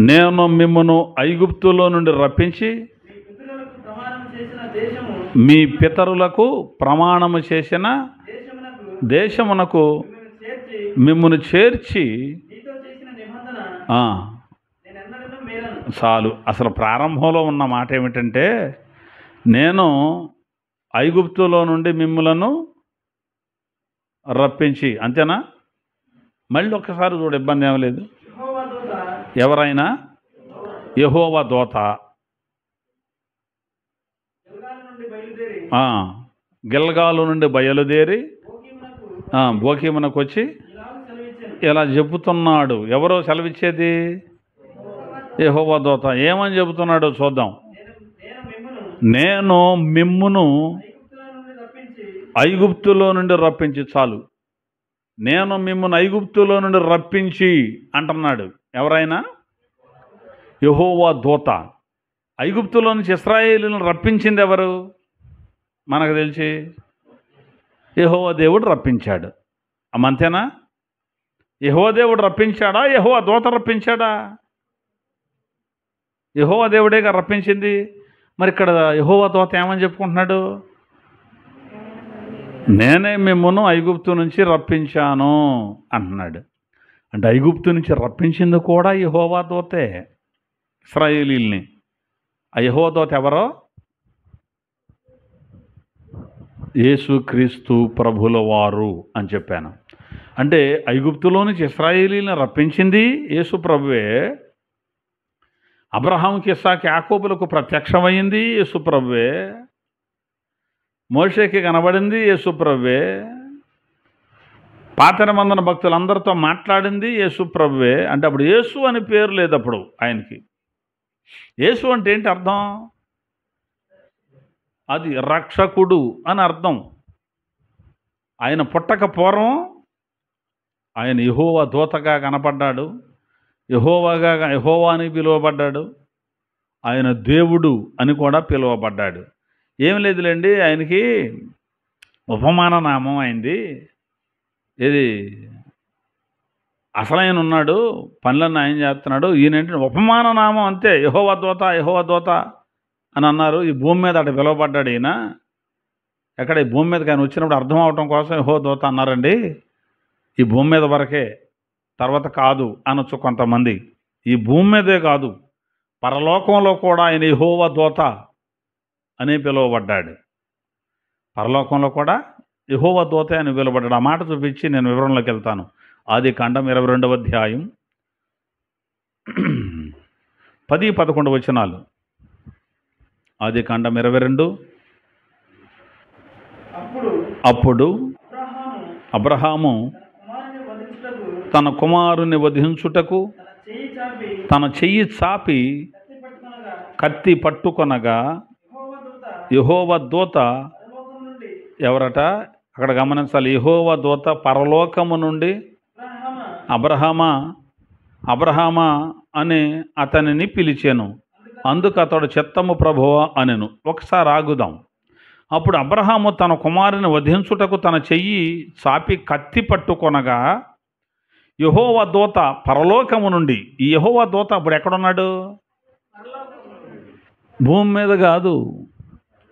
నేను మిమ్మును ఐగుప్తులో నుండి రప్పించి మీ పితరులకు ప్రమాణము చేసిన దేశమునకు మిమ్మును చేర్చి. చాలు. అసలు ప్రారంభంలో ఉన్న మాట ఏమిటంటే, నేను ఐగుప్తులో నుండి మిమ్ములను రప్పించి, అంతేనా? మళ్ళీ ఒక్కసారి చూడు, ఇబ్బంది ఏమీ లేదు. ఎవరైనా యెహోవా దూత గిల్గాలు నుండి బయలుదేరి బోకీమునకు వచ్చి ఇలా చెబుతున్నాడు. ఎవరో సెలవిచ్చేది? యెహోవా దూత. ఏమని చెబుతున్నాడో చూద్దాం. నేను మిమ్మును ఐగుప్తులో నుండి రప్పించి. చాలు. నేను మిమ్మును ఐగుప్తులో నుండి రప్పించి అంటున్నాడు. ఎవరైనా? యెహోవా దూత. ఐగుప్తులో నుంచి ఇశ్రాయేలును రప్పించింది ఎవరు? మనకు తెలిసి యెహోవా దేవుడు రప్పించాడు. అంతేనా? యెహోవా దేవుడు రప్పించాడా? యెహోవా దూత రప్పించాడా? యెహోవా దేవుడేగా రప్పించింది. మరి ఇక్కడ యెహోవా దూత ఏమని చెప్పుకుంటున్నాడు? నేనే మిమ్మును ఐగుప్తు నుంచి రప్పించాను అంటున్నాడు. అంటే ఐగుప్తు నుంచి రప్పించింది కూడా యెహోవా దూతే, ఇశ్రాయేలీల్ని. ఆ యెహోవా దూత ఎవరో? యేసుక్రీస్తు ప్రభుల వారు అని చెప్పాను. అంటే ఐగుప్తులో నుంచి ఇశ్రాయేలీల్ని రప్పించింది యేసు ప్రభువే. అబ్రహాముకి, ఇస్సాకు, యాకోబులకు ప్రత్యక్షమైంది యేసు ప్రభువే. మోషేకి కనబడింది యేసు ప్రభువే. పాత నిబంధన భక్తులందరితో మాట్లాడింది యేసు ప్రభువే. అంటే అప్పుడు యేసు అని పేరు లేదు అప్పుడు ఆయనకి. యేసు అంటే ఏంటి అర్థం? అది రక్షకుడు అని అర్థం. ఆయన పుట్టక పూర్వం ఆయన యెహోవా దూతగా కనపడ్డాడు, యెహోవా అని పిలువబడ్డాడు, ఆయన దేవుడు అని కూడా పిలువబడ్డాడు. ఏం లేదులేండి, ఆయనకి ఉపమాన నామం అయింది. ఇది అసలు ఆయన ఉన్నాడు, పనులన్నీ ఆయన చేస్తున్నాడు. ఈయనంటే ఉపమాన నామం అంతే. యెహోవా దూత, యెహోవా దూత అని అన్నారు. ఈ భూమి మీద అటు పిలువబడ్డాడు ఈయన. ఎక్కడ? ఈ భూమి మీదకి ఆయన వచ్చినప్పుడు అర్థం అవటం కోసం యెహోవా దూత అన్నారండి. ఈ భూమి మీద వరకే, తర్వాత కాదు అనొచ్చు కొంతమంది. ఈ భూమి మీదే కాదు, పరలోకంలో కూడా ఆయన యెహోవా దూత అని పిలువబడ్డాడు. పరలోకంలో కూడా యెహోవా దూత అని పిలువబడ్డాడు. ఆ మాట చూపించి నేను వివరంలోకి వెళ్తాను. ఆదికాండం 22వ అధ్యాయం 10-11 వచనాలు. ఆదికాండం 22. అప్పుడు అబ్రహాము తన కుమారుని వధించుటకు తన చెయ్యి చాపి కత్తి పట్టుకొనగా యెహోవా దూత ఎవరట అక్కడ గమనించాలి. యెహోవా దూత పరలోకము నుండి అబ్రహామా అని అతనిని పిలిచాను. అందుకు అతడు చిత్తము ప్రభువా అనెను. ఒకసారి ఆగుదాం. అప్పుడు అబ్రహాము తన కుమారుని వధించుటకు తన చెయ్యి చాపి కత్తి పట్టుకొనగా యెహోవా దూత పరలోకము నుండి, ఈ యెహోవా దూత అప్పుడు ఎక్కడున్నాడు? భూమి మీద కాదు,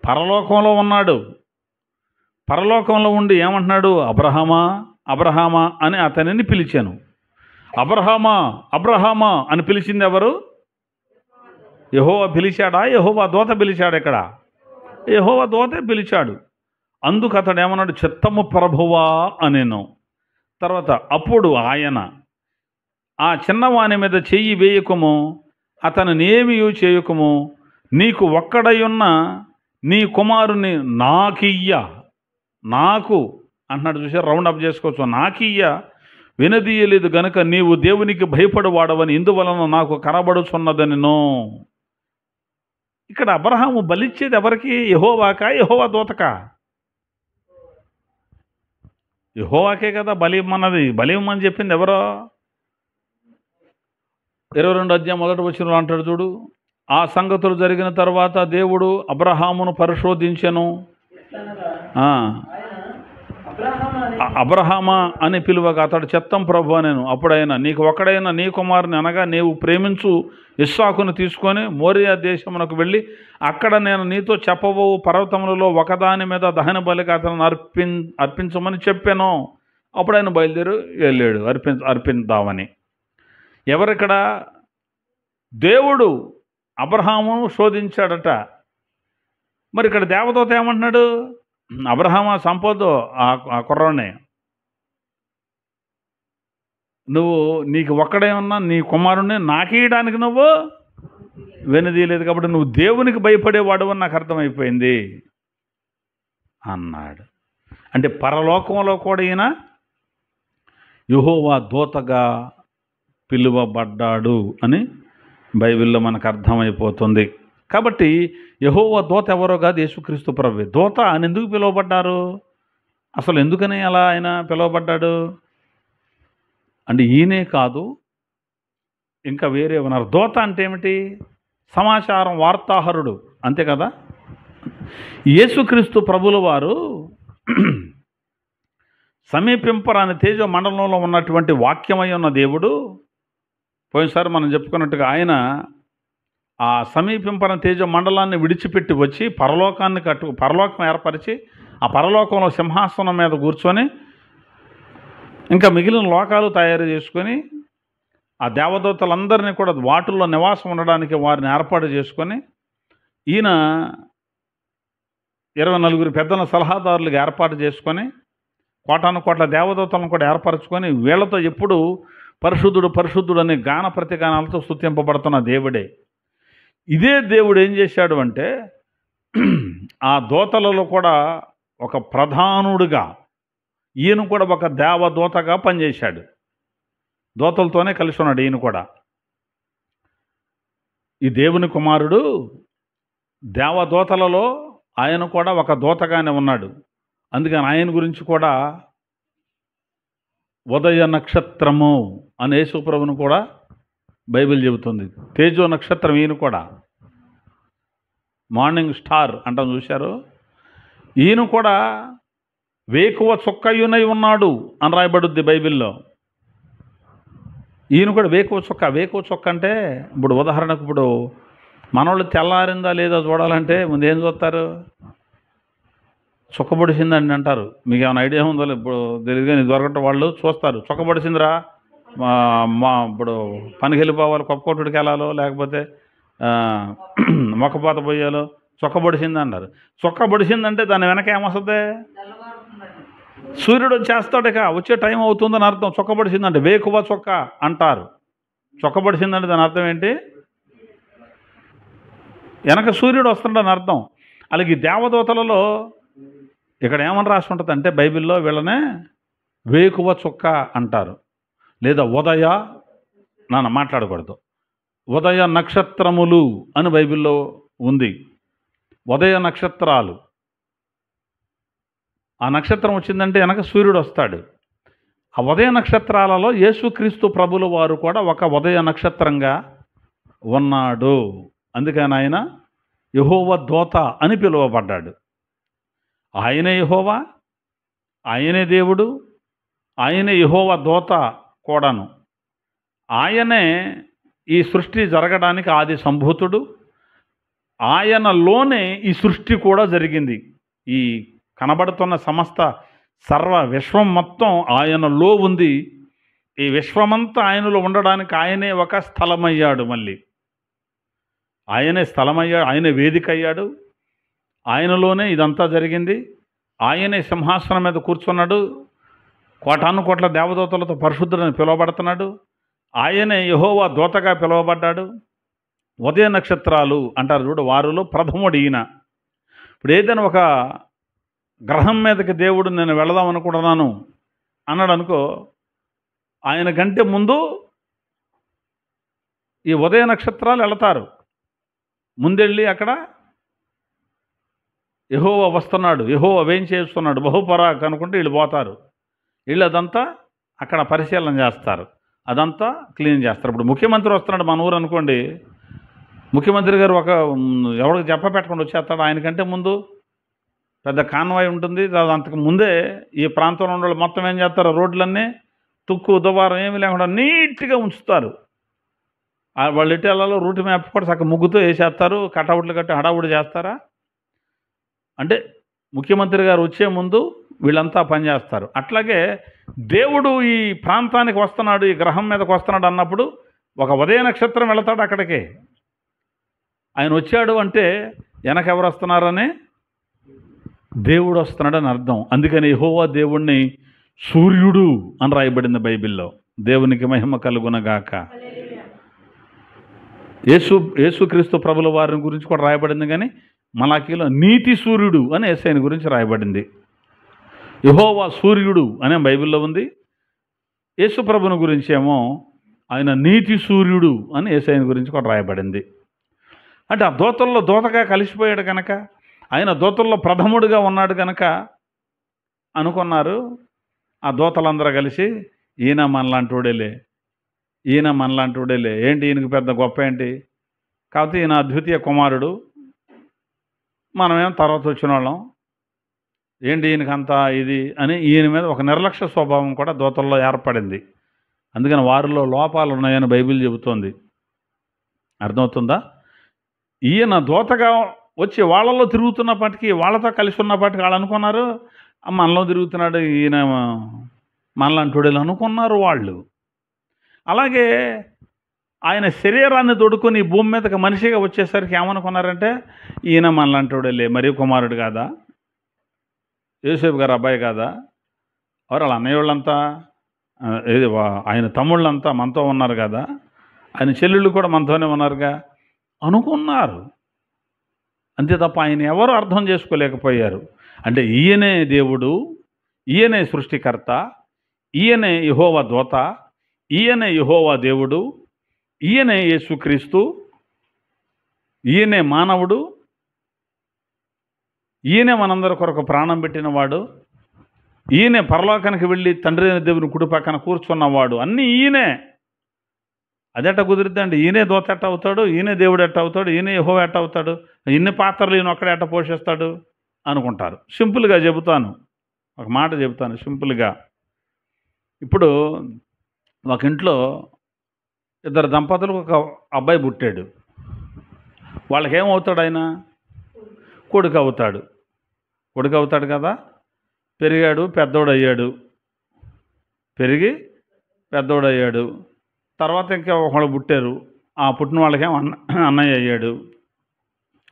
పరలోకంలో ఉన్నాడు. పరలోకంలో ఉండి ఏమంటున్నాడు? అబ్రహామా అని అతనిని పిలిచాను. అబ్రహామా అని పిలిచింది ఎవరు? యెహోవా పిలిచాడా? యెహోవా దూత పిలిచాడు. ఇక్కడ యెహోవా దూతే పిలిచాడు. అందుకు అతడు ఏమన్నాడు? చిత్తము ప్రభువా అనెను. తర్వాత అప్పుడు ఆయన, ఆ చిన్నవాని మీద చెయ్యి వేయకము, అతనినేమీ చేయకము, నీకు ఒక్కడయున్న నీ కుమారుని నాకు అంటున్నాడు. చూసారు, రౌండ్ అప్ చేసుకోవచ్చు. నాకియ్య వినదీయలేదు గనుక నీవు దేవునికి భయపడవాడవని ఇందువలన నాకు కనబడుచున్నదనినో. ఇక్కడ అబ్రహాము బలిచ్చేది ఎవరికి? యెహోవాకా యెహోవా దూతకా? యెహోవాకే కదా బలి ఇమ్మన్నది. బలి ఇమ్మని చెప్పింది ఎవరో? 22 అధ్యాయం 1వ వచనంలో అంటాడు చూడు, ఆ సంగతులు జరిగిన తర్వాత దేవుడు అబ్రహామును పరిశోధించెను. అబ్రహామా అని పిలువగా అతడు చిత్తం ప్రభు అనెను. అప్పుడైనా నీకు ఒక్కడైనా నీ కుమారుని అనగా నీవు ప్రేమించు ఇస్సాకును తీసుకొని మోరియా దేశమునకు వెళ్ళి అక్కడ నేను నీతో చెప్పబోవు పర్వతములలో ఒకదాని మీద దహన బలిగా అతను అర్పించమని చెప్పాను. అప్పుడు ఆయన బయలుదేరి వెళ్ళాడు అర్పిద్దామని. ఎవరిక్కడ? దేవుడు అబ్రహామును శోధించాడట. మరి ఇక్కడ దేవదూత ఏమంటున్నాడు? అబ్రహామా సంపద ఆ కుర్రాన్ని, నీకు ఒక్కడే ఉన్నా నీ కుమారుణ్ణి నాకేయడానికి నువ్వు వెనుదీయలేదు కాబట్టి నువ్వు దేవునికి భయపడేవాడు అని నాకు అర్థమైపోయింది అన్నాడు. అంటే పరలోకంలో కూడా ఈయన యెహోవా దూతగా పిలువబడ్డాడు అని బైబిల్లో మనకు అర్థమైపోతుంది. కాబట్టి యెహోవా దూత ఎవరో కాదు, యేసుక్రీస్తు ప్రభువే. దూత అని ఎందుకు పిలువబడ్డారు? అసలు ఎందుకని అలా ఆయన పిలువబడ్డాడు అంటే ఈయనే కాదు, ఇంకా వేరే ఉన్నారు. దూత అంటే ఏమిటి? సమాచారం, వార్తాహరుడు, అంతే కదా. యేసుక్రీస్తు ప్రభుల వారు సమీపింపరాని తేజ మండలంలో ఉన్నటువంటి వాక్యమై ఉన్న దేవుడు, పోయినసారి మనం చెప్పుకున్నట్టుగా ఆయన ఆ సమీపింపరాని తేజ మండలాన్ని విడిచిపెట్టి వచ్చి పరలోకం ఏర్పరిచి ఆ పరలోకంలో సింహాసనం మీద కూర్చొని ఇంకా మిగిలిన లోకాలు తయారు చేసుకొని ఆ దేవదూతలందరినీ కూడా వాటిల్లో నివాసం ఉండడానికి వారిని ఏర్పాటు చేసుకొని ఈయన 24 పెద్దల సలహాదారులకు ఏర్పాటు చేసుకొని కోటాను దేవదూతలను కూడా ఏర్పరచుకొని వీళ్ళతో ఎప్పుడు పరిశుద్ధుడు అనే గాన ప్రతిగానాలతో స్తుతింపబడుతున్న దేవుడే. ఇదే దేవుడు ఏం చేశాడు అంటే ఆ దూతలలో కూడా ఒక ప్రధానుడిగా ఈయన కూడా ఒక దేవదూతగా పనిచేశాడు. దూతలతోనే కలిసి ఉన్నాడు ఈయన కూడా. ఈ దేవుని కుమారుడు దేవదూతలలో ఆయన కూడా ఒక దూతగానే ఉన్నాడు. అందుకని ఆయన గురించి కూడా ఉదయ నక్షత్రము అని యేసుప్రభుని కూడా బైబిల్ చెబుతుంది. తేజో నక్షత్రం ఈయన కూడా, మార్నింగ్ స్టార్ అంటాం చూశారు. ఈయన కూడా వేకువ చుక్కయునై ఉన్నాడు అని రాయబడుద్ది బైబిల్లో. ఈయన కూడా వేకువ చుక్క అంటే ఇప్పుడు ఉదాహరణకు ఇప్పుడు మనోళ్ళు తెల్లారిందా లేదా చూడాలంటే ముందు ఏం చూస్తారు? చుక్కబడిసిందండి అంటారు. మీకు ఏమైనా ఐడియా ఉందో ఇప్పుడు తెలియదు కానీ దొరకటం వాళ్ళు చూస్తారు. చుక్కబడిసిందిరా, ఇప్పుడు పనికి వెళ్ళిపోవాలి, కొప్పకొట్టుడికి వెళ్ళాలో లేకపోతే మొక్కపోత పోయాలో చుక్కబడిసింది అంటారు. చుక్కబడిసిందంటే దాని వెనక ఏమొస్తుంది? సూర్యుడు వచ్చేస్తాడు, ఇక వచ్చే టైం అవుతుందని అర్థం. చుక్కబడిసిందంటే వేకువ చుక్క అంటారు. చుక్కబడిసిందంటే దాని అర్థం ఏంటి? వెనక సూర్యుడు వస్తుండని అర్థం. అలాగే దేవదూతలలో ఇక్కడ ఏమని రాసి ఉంటుంది అంటే బైబిల్లో వీళ్ళనే వేకువ చుక్క అంటారు, లేదా ఉదయ నాన్న మాట్లాడకూడదు, ఉదయ నక్షత్రములు అని బైబిల్లో ఉంది. ఉదయ నక్షత్రాలు. ఆ నక్షత్రం వచ్చిందంటే వెనక సూర్యుడు వస్తాడు. ఆ ఉదయ నక్షత్రాలలో యేసుక్రీస్తు ప్రభుల వారు కూడా ఒక ఉదయ నక్షత్రంగా ఉన్నాడు. అందుకని ఆయన యెహోవా దూత అని పిలువబడ్డాడు. ఆయనే యెహోవా, ఆయనే దేవుడు, ఆయనే యెహోవా దూత కూడాను. ఆయనే ఈ సృష్టి జరగడానికి ఆది సంభూతుడు. ఆయనలోనే ఈ సృష్టి కూడా జరిగింది. ఈ కనబడుతున్న సమస్త సర్వ విశ్వం మొత్తం ఆయనలో ఉంది. ఈ విశ్వమంతా ఆయనలో ఉండడానికి ఆయనే ఒక స్థలమయ్యాడు. మళ్ళీ ఆయనే స్థలమయ్యాడు, ఆయనే వేదిక అయ్యాడు. ఆయనలోనే ఇదంతా జరిగింది. ఆయనే సింహాసనం మీద కూర్చున్నాడు. కోటాను కోట్ల దేవదూతలతో పరిశుద్ధుడని పిలువబడుతున్నాడు. ఆయనే యెహోవా దూతగా పిలువబడ్డాడు. ఉదయ నక్షత్రాలు అంటారు చూడు, వారిలో ప్రథముడు ఈయన. ఇప్పుడు ఏదైనా ఒక గ్రహం మీదకి దేవుడు నేను వెళదాం అనుకుంటున్నాను అన్నాడు అనుకో, ఆయన కంటే ముందు ఈ ఉదయ నక్షత్రాలు వెళతారు. ముందెళ్ళి అక్కడ యెహోవా వస్తున్నాడు, యెహోవా వేం చేస్తున్నాడు, బహుపరాక్ అనుకుంటే వీళ్ళు పోతారు. వీళ్ళు అదంతా అక్కడ పరిశీలన చేస్తారు, అదంతా క్లీన్ చేస్తారు. ఇప్పుడు ముఖ్యమంత్రి వస్తున్నాడు మన ఊరు అనుకోండి, ముఖ్యమంత్రి గారు ఒక ఎవరికి చెప్ప పెట్టకుండా వచ్చేస్తాడు. ఆయనకంటే ముందు పెద్ద కాన్వాయ్ ఉంటుంది. అంతకు ముందే ఈ ప్రాంతంలో ఉన్న వాళ్ళు మొత్తం ఏం చేస్తారు, రోడ్లన్నీ తుక్కు దుబారం ఏమీ లేకుండా నీట్గా ఉంచుతారు. వాళ్ళు ఎటు వెళ్ళాలో రూట్ మ్యాప్ కూడా చక్కగా ముగ్గుతో వేసేస్తారు. కటౌట్లు కట్టి హడావుడి చేస్తారా అంటే ముఖ్యమంత్రి గారు వచ్చే ముందు వీళ్ళంతా పనిచేస్తారు. అట్లాగే దేవుడు ఈ ప్రాంతానికి వస్తున్నాడు, ఈ గ్రహం మీదకి వస్తున్నాడు అన్నప్పుడు ఒక ఉదయ నక్షత్రం వెళతాడు అక్కడికి. ఆయన వచ్చాడు అంటే వెనక ఎవరు వస్తున్నారని, దేవుడు వస్తున్నాడని అర్థం. అందుకని యెహోవా దేవుణ్ణి సూర్యుడు అని రాయబడింది బైబిల్లో. దేవునికి మహిమ కలుగునగాక. యేసుక్రీస్తు ప్రభుల వారిని గురించి కూడా రాయబడింది, కానీ మలాకీలో నీతి సూర్యుడు అని యేసయ్యని గురించి రాయబడింది. యెహోవా సూర్యుడు అనే బైబిల్లో ఉంది. యేసు ప్రభుని గురించి ఏమో ఆయన నీతి సూర్యుడు అని యేసయ్యని గురించి కూడా రాయబడింది. అంటే ఆ దూతల్లో దూతగా కలిసిపోయాడు కనుక, ఆయన దూతల్లో ప్రథముడిగా ఉన్నాడు కనుక అనుకున్నారు ఆ దూతలందరూ కలిసి, ఈయన మనలాంటివాడేలే, ఈయన మనలాంటివాడేలే, ఏంటి ఈయనకి పెద్ద గొప్ప ఏంటి, కాకపోతే ఈయన అద్వితీయ కుమారుడు, మనమేం తర్వాత వచ్చిన వాళ్ళం, ఏంటి ఈయనకంతా ఇది అని ఈయన మీద ఒక నిర్లక్ష్య స్వభావం కూడా దూతల్లో ఏర్పడింది. అందుకని వారిలో లోపాలు ఉన్నాయని బైబిల్ చెబుతోంది. అర్థమవుతుందా? ఈయన దూతగా వచ్చి వాళ్ళలో తిరుగుతున్నప్పటికీ, వాళ్ళతో కలిసి ఉన్నప్పటికీ వాళ్ళు అనుకున్నారు మనలో తిరుగుతున్నాడు, ఈయన మనలాంటి అనుకున్నారు వాళ్ళు. అలాగే ఆయన శరీరాన్ని తొడుక్కుని భూమి మీదకి మనిషిగా వచ్చేసరికి ఏమనుకున్నారంటే, ఈయన మనలాంటివాడేలే, మరీ కుమారుడు కాదా, యోసేపు గారు అబ్బాయి కాదా, ఎవరు వాళ్ళ అన్నయ్య వాళ్ళంతా ఏది ఆయన తమ్ముళ్ళంతా మనతో ఉన్నారు కదా, ఆయన చెల్లెళ్ళు కూడా మనతోనే ఉన్నారుగా అనుకున్నారు. అంతే తప్ప ఆయన ఎవరు అర్థం చేసుకోలేకపోయారు. అంటే ఈయనే దేవుడు, ఈయనే సృష్టికర్త, ఈయనే యెహోవా దూత, ఈయనే యెహోవా దేవుడు, ఈయనే యేసుక్రీస్తు, ఈయనే మానవుడు, ఈయనే మనందరి కొరకు ప్రాణం పెట్టినవాడు, ఈయనే పరలోకానికి వెళ్ళి తండ్రి అయిన దేవుని కుడి పక్కన కూర్చున్నవాడు, అన్నీ ఈయనే. అదెట్ట కుదిరిద్దండి? ఈయనే దూత ఎట్ట అవుతాడు, ఈయనే దేవుడు ఎట్ట అవుతాడు, ఈయనే యెహోవా ఎట్ట అవుతాడు, ఇన్ని పాత్రలు ఈయన ఒక్కడే ఎట్ట పోషిస్తాడు అనుకుంటారు. సింపుల్గా చెబుతాను, ఒక మాట చెబుతాను సింపుల్గా. ఇప్పుడు ఒక ఇంట్లో ఇద్దరు దంపతులకు ఒక అబ్బాయి పుట్టాడు. వాళ్ళకేమవుతాడు? ఆయన కొడుకు అవుతాడు. కొడుకు అవుతాడు కదా, పెరిగాడు, పెద్దోడయ్యాడు, పెరిగి పెద్దోడయ్యాడు. తర్వాత ఇంకా ఒకళ్ళు పుట్టారు. ఆ పుట్టిన వాళ్ళకేమో అన్నయ్య అయ్యాడు.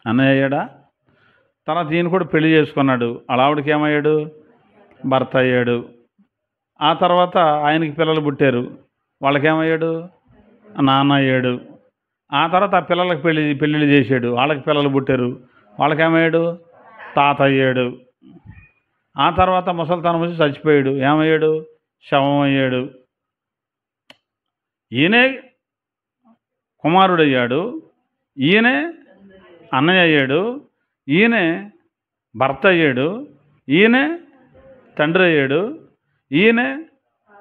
అన్నయ్య అయ్యాడా? తర్వాత ఈయన కూడా పెళ్లి చేసుకున్నాడు. ఆవిడకి ఏమయ్యాడు? భర్త అయ్యాడు. ఆ తర్వాత ఆయనకి పిల్లలు పుట్టారు. వాళ్ళకేమయ్యాడు? నాన్న అయ్యాడు. ఆ తర్వాత ఆ పిల్లలకి పెళ్ళిళ్ళు చేశాడు. వాళ్ళకి పిల్లలు పుట్టారు. వాళ్ళకేమయ్యాడు? తాత అయ్యాడు. ఆ తర్వాత ముసలితనం వచ్చి చచ్చిపోయాడు. ఏమయ్యాడు? శవం అయ్యాడు. ఈయనే కుమారుడయ్యాడు, ఈయనే అన్నయ్య అయ్యాడు, ఈయనే భర్త అయ్యాడు, ఈయనే తండ్రి అయ్యాడు, ఈయనే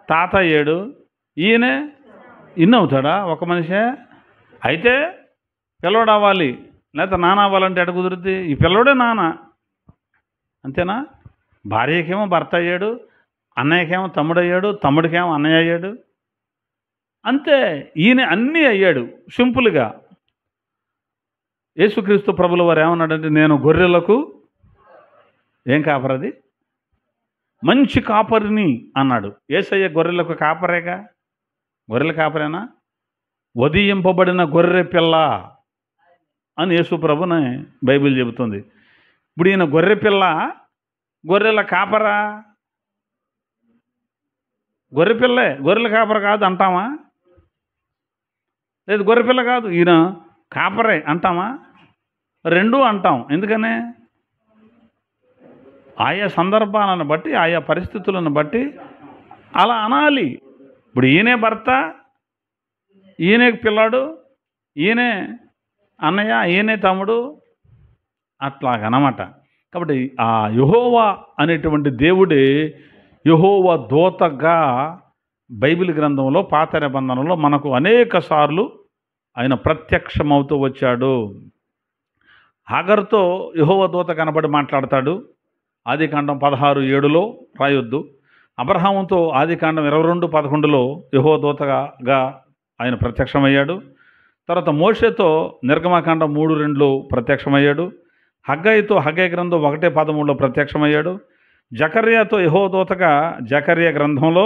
తాత అయ్యాడు, ఈయనే ఇన్ని అవుతాడా ఒక మనిషే? అయితే పిల్లవాడు అవ్వాలి, లేకపోతే నాన్న అవ్వాలంటే ఎట కుదురుద్ది? ఈ పిల్లవాడే నాన్న, అంతేనా? భార్యకేమో భర్త అయ్యాడు, అన్నయ్యకేమో తమ్ముడు అయ్యాడు, తమ్ముడికేమో అన్నయ్య అయ్యాడు, అంతే. ఈయన అన్నీ అయ్యాడు సింపుల్గా. యేసుక్రీస్తు ప్రభుల వారు ఏమన్నాడంటే, నేను గొర్రెలకు ఏం కాపరది? మంచి కాపరిని అన్నాడు. యేసయ్య గొర్రెలకు కాపరేగా, గొర్రెల కాపరేనా? వధింపబడిన గొర్రె పిల్ల అని యేసు ప్రభుని బైబిల్ చెబుతుంది. ఇప్పుడు ఈయన గొర్రె పిల్ల, గొర్రెల కాపరా? గొర్రె పిల్లే, గొర్రెల కాపర కాదు అంటామా? లేదు, గొర్రెపిల్ల కాదు, ఈయన కాపరే అంటామా? రెండూ అంటాం. ఎందుకనే? ఆయా సందర్భాలను బట్టి, ఆయా పరిస్థితులను బట్టి అలా అనాలి. ఇప్పుడు ఈయనే భర్త, ఈయనే పిల్లాడు, ఈయనే అన్నయ్య, ఈయనే తమ్ముడు, అట్లాగనమాట. కాబట్టి ఆ యెహోవా అనేటువంటి దేవుడే యెహోవా దూతగా బైబిల్ గ్రంథంలో పాత నిబంధనలో మనకు అనేక సార్లు ఆయన ప్రత్యక్షమవుతూ వచ్చాడు. హాగరుతో యెహోవా దూత కనబడి మాట్లాడతాడు. ఆదికాండం 16:7 రాయొద్దు. అబ్రహాముతో ఆదికాండం 22:11 యెహోవా దూతగా ఆయన ప్రత్యక్షమయ్యాడు. తర్వాత మోషేతో నిర్గమకాండం 3:2 ప్రత్యక్షమయ్యాడు. హగ్గయితో హగ్గయి గ్రంథం 1:13 ప్రత్యక్షమయ్యాడు. జకర్యాతో యెహోవా దూతగా జకర్యా గ్రంథంలో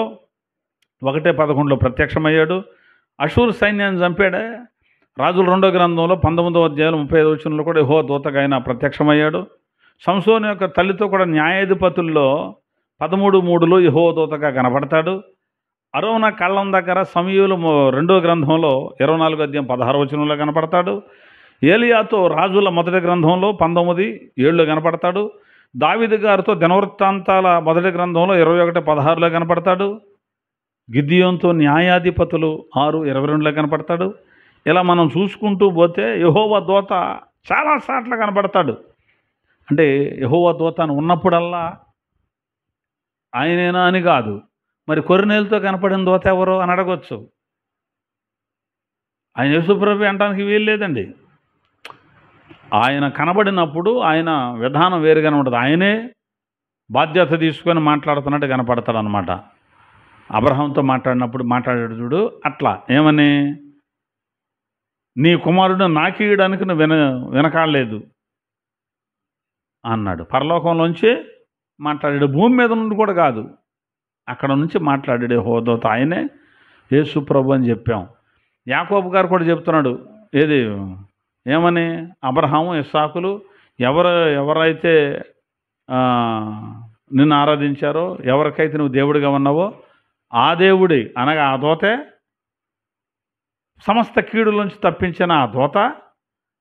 1:11 ప్రత్యక్షమయ్యాడు. అషూరు సైన్యాన్ని చంపాడే రాజుల 2వ గ్రంథంలో 19వ అధ్యాయం 35వ వచనంలో కూడా యెహోవా దూతగా ఆయన ప్రత్యక్షమయ్యాడు. సంసోను యొక్క తల్లితో కూడా న్యాయాధిపతుల్లో 13:3 యెహోవా దూతగా కనపడతాడు. అరోన కళ్ళం దగ్గర సమూయేలు 2వ గ్రంథంలో 24వ అధ్యాయం 16వ వచనంలో కనపడతాడు. ఏలియాతో రాజుల 1వ గ్రంథంలో 19:7 కనపడతాడు. దావీదు గారితో దినవృత్తాంతాల 1వ గ్రంథంలో 21:16 కనపడతాడు. గిద్యోనుతో న్యాయాధిపతులు 6:22 కనపడతాడు. ఇలా మనం చూసుకుంటూ పోతే యెహోవా దూత చాలాసార్లు కనపడతాడు. అంటే యెహోవా దూత అని ఉన్నప్పుడల్లా ఆయనేనా అని కాదు. మరి కొర్నేలుతో కనపడిన దూత ఎవరు అని అడగొచ్చు. ఆయన యేసుప్రభు అనడానికి వీలు లేదండి. ఆయన కనబడినప్పుడు ఆయన విధానం వేరుగానే ఉంటుంది. ఆయనే బాధ్యత తీసుకొని మాట్లాడుతున్నట్టు కనపడతాడు అనమాట. అబ్రహాంతో మాట్లాడినప్పుడు మాట్లాడాడు చూడు, అట్లా ఏమని, నీ కుమారుడు నాకీయడానికి నువ్వు వెనకాడలేదు అన్నాడు. పరలోకంలోంచి మాట్లాడాడు, భూమి మీద నుండి కూడా కాదు, అక్కడ నుంచి మాట్లాడాడు యెహోవా దూత. ఆయనే యేసు ప్రభు అని చెప్పాం. యాకోబు గారు కూడా చెప్తున్నాడు, ఏది ఏమని, అబ్రహాము ఇస్సాకులు ఎవరైతే నిన్ను ఆరాధించారో, ఎవరికైతే నువ్వు దేవుడిగా ఉన్నావో ఆ దేవుడి అనగా ఆ దూతే, సమస్త కీడులోంచి తప్పించిన ఆ దూత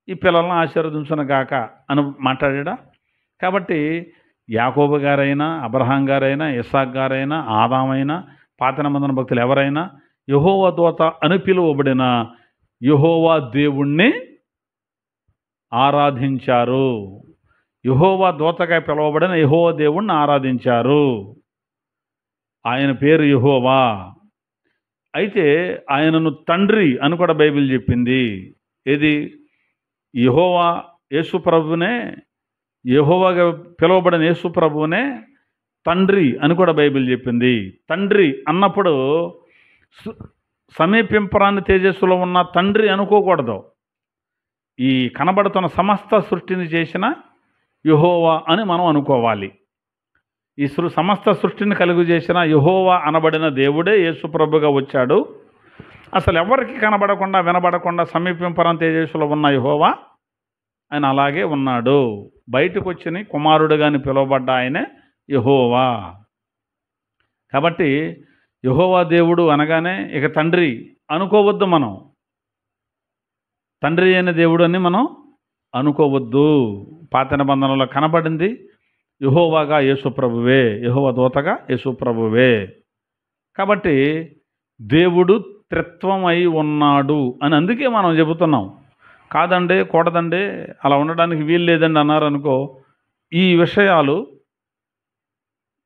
ఈ పిల్లలను ఆశీర్వదించును గాక అని మాట్లాడా. కాబట్టి యాకోబు గారైనా, అబ్రహాం గారైనా, ఇస్సాక్ గారైనా, ఆదామైనా, పాత నిబంధన భక్తులు ఎవరైనా యెహోవా దూత అని పిలువబడిన యెహోవా దేవుణ్ణి ఆరాధించారు. యెహోవా దూతగా పిలువబడిన యెహోవా దేవుణ్ణి ఆరాధించారు. ఆయన పేరు యెహోవా. అయితే ఆయనను తండ్రి అని కూడా బైబిల్ చెప్పింది. ఏది, యెహోవా యేసు ప్రభువునే, యెహోవాగా పిలువబడిన యేసు ప్రభువునే తండ్రి అని కూడా బైబిల్ చెప్పింది. తండ్రి అన్నప్పుడు సమీపింపరాని తేజస్సులో ఉన్న తండ్రి అనుకోకూడదు. ఈ కనబడుతున్న సమస్త సృష్టిని చేసిన యెహోవా అని మనం అనుకోవాలి. ఈ సమస్త సృష్టిని కలుగు చేసిన యెహోవా అనబడిన దేవుడే యేసు ప్రభుగా వచ్చాడు. అసలు ఎవరికి కనబడకుండా వినబడకుండా సమీపింపరాని తేజస్సులో ఉన్న యెహోవా ఆయన అలాగే ఉన్నాడు. బయటకు వచ్చిన కుమారుడుగాని పిలువబడ్డ ఆయనే యెహోవా. కాబట్టి యెహోవా దేవుడు అనగానే ఇక తండ్రి అనుకోవద్దు. మనం తండ్రి అయిన దేవుడు అని మనం అనుకోవద్దు. పాత నిబంధనలో కనబడింది యెహోవాగా యేసు ప్రభువే, యెహోవా దూతగా యేసు ప్రభువే. కాబట్టి దేవుడు త్రిత్వం అయి ఉన్నాడు అని అందుకే మనం చెబుతున్నాం. కాదండి, కూడదండి, అలా ఉండడానికి వీలు లేదండి అన్నారనుకో, ఈ విషయాలు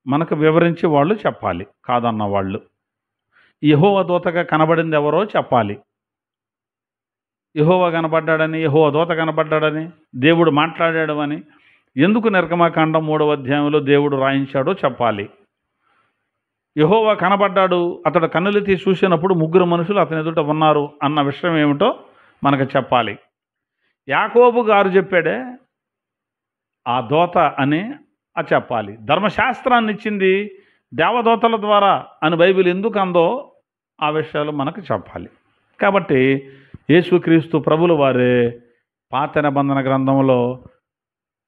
మనకు వివరించి వాళ్ళు చెప్పాలి. కాదన్న వాళ్ళు యెహోవా దూతగా కనబడింది ఎవరో చెప్పాలి. యెహోవా కనబడ్డాడని, యెహోవా దూత కనబడ్డాడని, దేవుడు మాట్లాడాడు అని ఎందుకు నిర్గమకాండం 3వ అధ్యాయంలో దేవుడు రాయించాడో చెప్పాలి. యెహోవా కనబడ్డాడు, అతడు కన్నులు తీసి చూసినప్పుడు 3 మనుషులు అతని ఎదుట ఉన్నారు అన్న విషయం ఏమిటో మనకు చెప్పాలి. యాకోబు గారు చెప్పాడే ఆ దూత అని చెప్పాలి. ధర్మశాస్త్రాన్ని ఇచ్చింది దేవదూతల ద్వారా అని బైబిల్ ఎందుకు అందో ఆ విషయాలు మనకు చెప్పాలి. కాబట్టి యేసుక్రీస్తు ప్రభుల వారే పాత నిబంధన గ్రంథంలో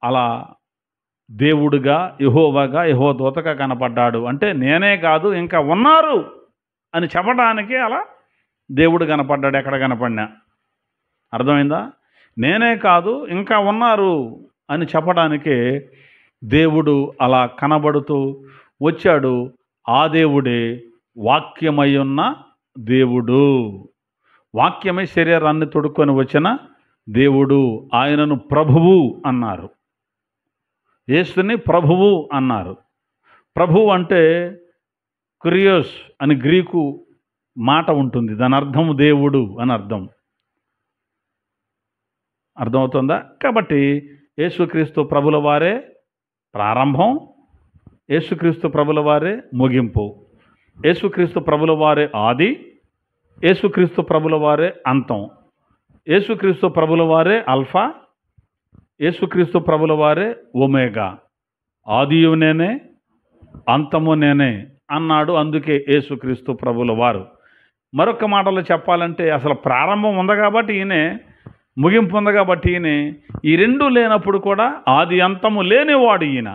అలా దేవుడుగా, యెహోవాగా, యెహోవా దూతగా కనపడ్డాడు అంటే నేనే కాదు ఇంకా ఉన్నారు అని చెప్పడానికి అలా దేవుడు కనపడ్డాడు. ఎక్కడ కనపడినా అర్థమైందా? నేనే కాదు ఇంకా ఉన్నారు అని చెప్పడానికే దేవుడు అలా కనబడుతూ వచ్చాడు. ఆ దేవుడే వాక్యమై ఉన్న దేవుడు, వాక్యమై శరీరాన్ని తొడుక్కొని వచ్చిన దేవుడు. ఆయనను ప్రభువు అన్నారు, యేసుని ప్రభువు అన్నారు. ప్రభువు అంటే క్రియోస్ అని గ్రీకు మాట ఉంటుంది, దాని అర్థం దేవుడు అని అర్థం. అర్థమవుతుందా? కాబట్టి యేసుక్రీస్తు ప్రభుల వారే ప్రారంభం, యేసుక్రీస్తు ప్రభుల వారే ముగింపు, యేసుక్రీస్తు ప్రభుల వారే ఆది, యేసుక్రీస్తు ప్రభుల వారే అంతం, యేసుక్రీస్తు ప్రభుల వారే అల్ఫా, యేసుక్రీస్తు ప్రభుల వారే ఒమేగా. ఆదియు నేనే, అంతము నేనే అన్నాడు. అందుకే యేసుక్రీస్తు ప్రభుల వారు. మరొక మాటలో చెప్పాలంటే అసలు ప్రారంభం ఉంది కాబట్టి ఈయనే, ముగింపు ఉంది కాబట్టి ఈయనే. ఈ రెండు లేనప్పుడు కూడా ఆది అంతము లేనివాడు ఈయన.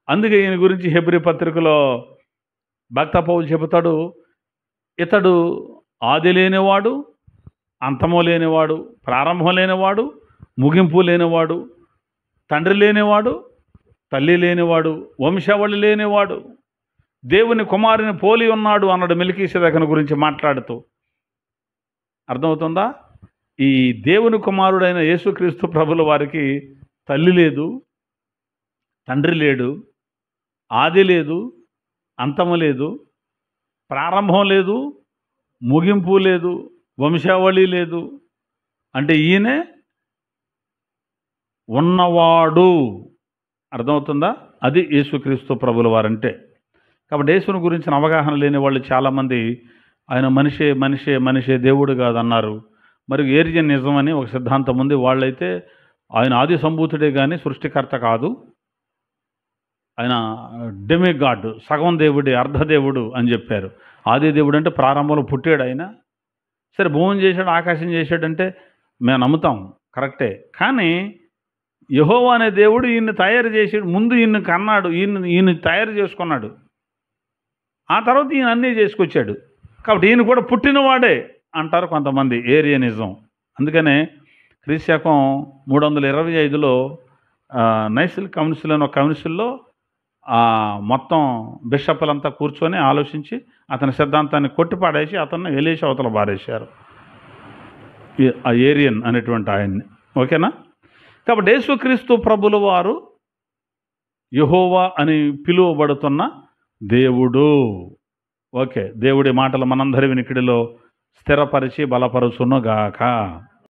అందుకే ఈయన గురించి హెబ్రీ పత్రికలో భక్త పౌలు చెబుతాడు, ఇతడు ఆది లేనివాడు, అంతము లేనివాడు, ప్రారంభం లేనివాడు, ముగింపు లేనివాడు, తండ్రి లేనివాడు, తల్లి లేనివాడు, వంశావళి లేనివాడు, దేవుని కుమారుని పోలి ఉన్నాడు అన్నాడు మెల్కీసెదెకును గురించి మాట్లాడుతూ. అర్థమవుతుందా? ఈ దేవుని కుమారుడైన యేసుక్రీస్తు ప్రభుల వారికి తల్లి లేదు, తండ్రి లేడు, ఆది లేదు, అంతము లేదు, ప్రారంభం లేదు, ముగింపు లేదు, వంశావళి లేదు. అంటే ఈయనే ఉన్నవాడు. అర్థమవుతుందా? అది యేసుక్రీస్తు ప్రభుల వారంటే. కాబట్టి యేసుని గురించిన అవగాహన లేని వాళ్ళు చాలామంది ఆయన మనిషే మనిషే మనిషే దేవుడు కాదన్నారు. మరి ఏరియన్ నిజమని ఒక సిద్ధాంతం ఉంది. వాళ్ళైతే ఆయన ఆది సంభూతుడే కానీ సృష్టికర్త కాదు, ఆయన డెమిగాడ్, సగం దేవుడే, అర్ధదేవుడు అని చెప్పారు. ఆది దేవుడు అంటే ప్రారంభంలో పుట్టాడు ఆయన. సరే, భూమిని చేశాడు, ఆకాశం చేశాడంటే మేము నమ్ముతాం, కరెక్టే. కానీ యెహోవా అనే దేవుడు ఈయన్ని తయారు చేసాడు. ముందు ఈయన్ని కన్నాడు, ఈయన్ని తయారు చేసుకున్నాడు. ఆ తర్వాత ఈయన అన్నీ చేసుకొచ్చాడు. కాబట్టి ఈయన కూడా పుట్టినవాడే అంటారు కొంతమంది, ఏరియనిజం. అందుకనే క్రీస్తు శకం 325లో నైసిల్ కౌన్సిల్ అని ఒక కౌన్సిల్లో మొత్తం బిషప్పులంతా కూర్చొని ఆలోచించి అతని సిద్ధాంతాన్ని కొట్టిపాడేసి అతన్ని ఎలేసి అవతల బారేశారు, ఆ ఏరియన్ అనేటువంటి ఆయన్ని. ఓకేనా? కాబట్టి యేసుక్రీస్తు ప్రభుల వారు యెహోవా అని పిలువబడుతున్న దేవుడు. ఓకే, దేవుడి మాటలు మనందరి వినికిడిలో స్థిరపరిచి బలపరుచునుగాక.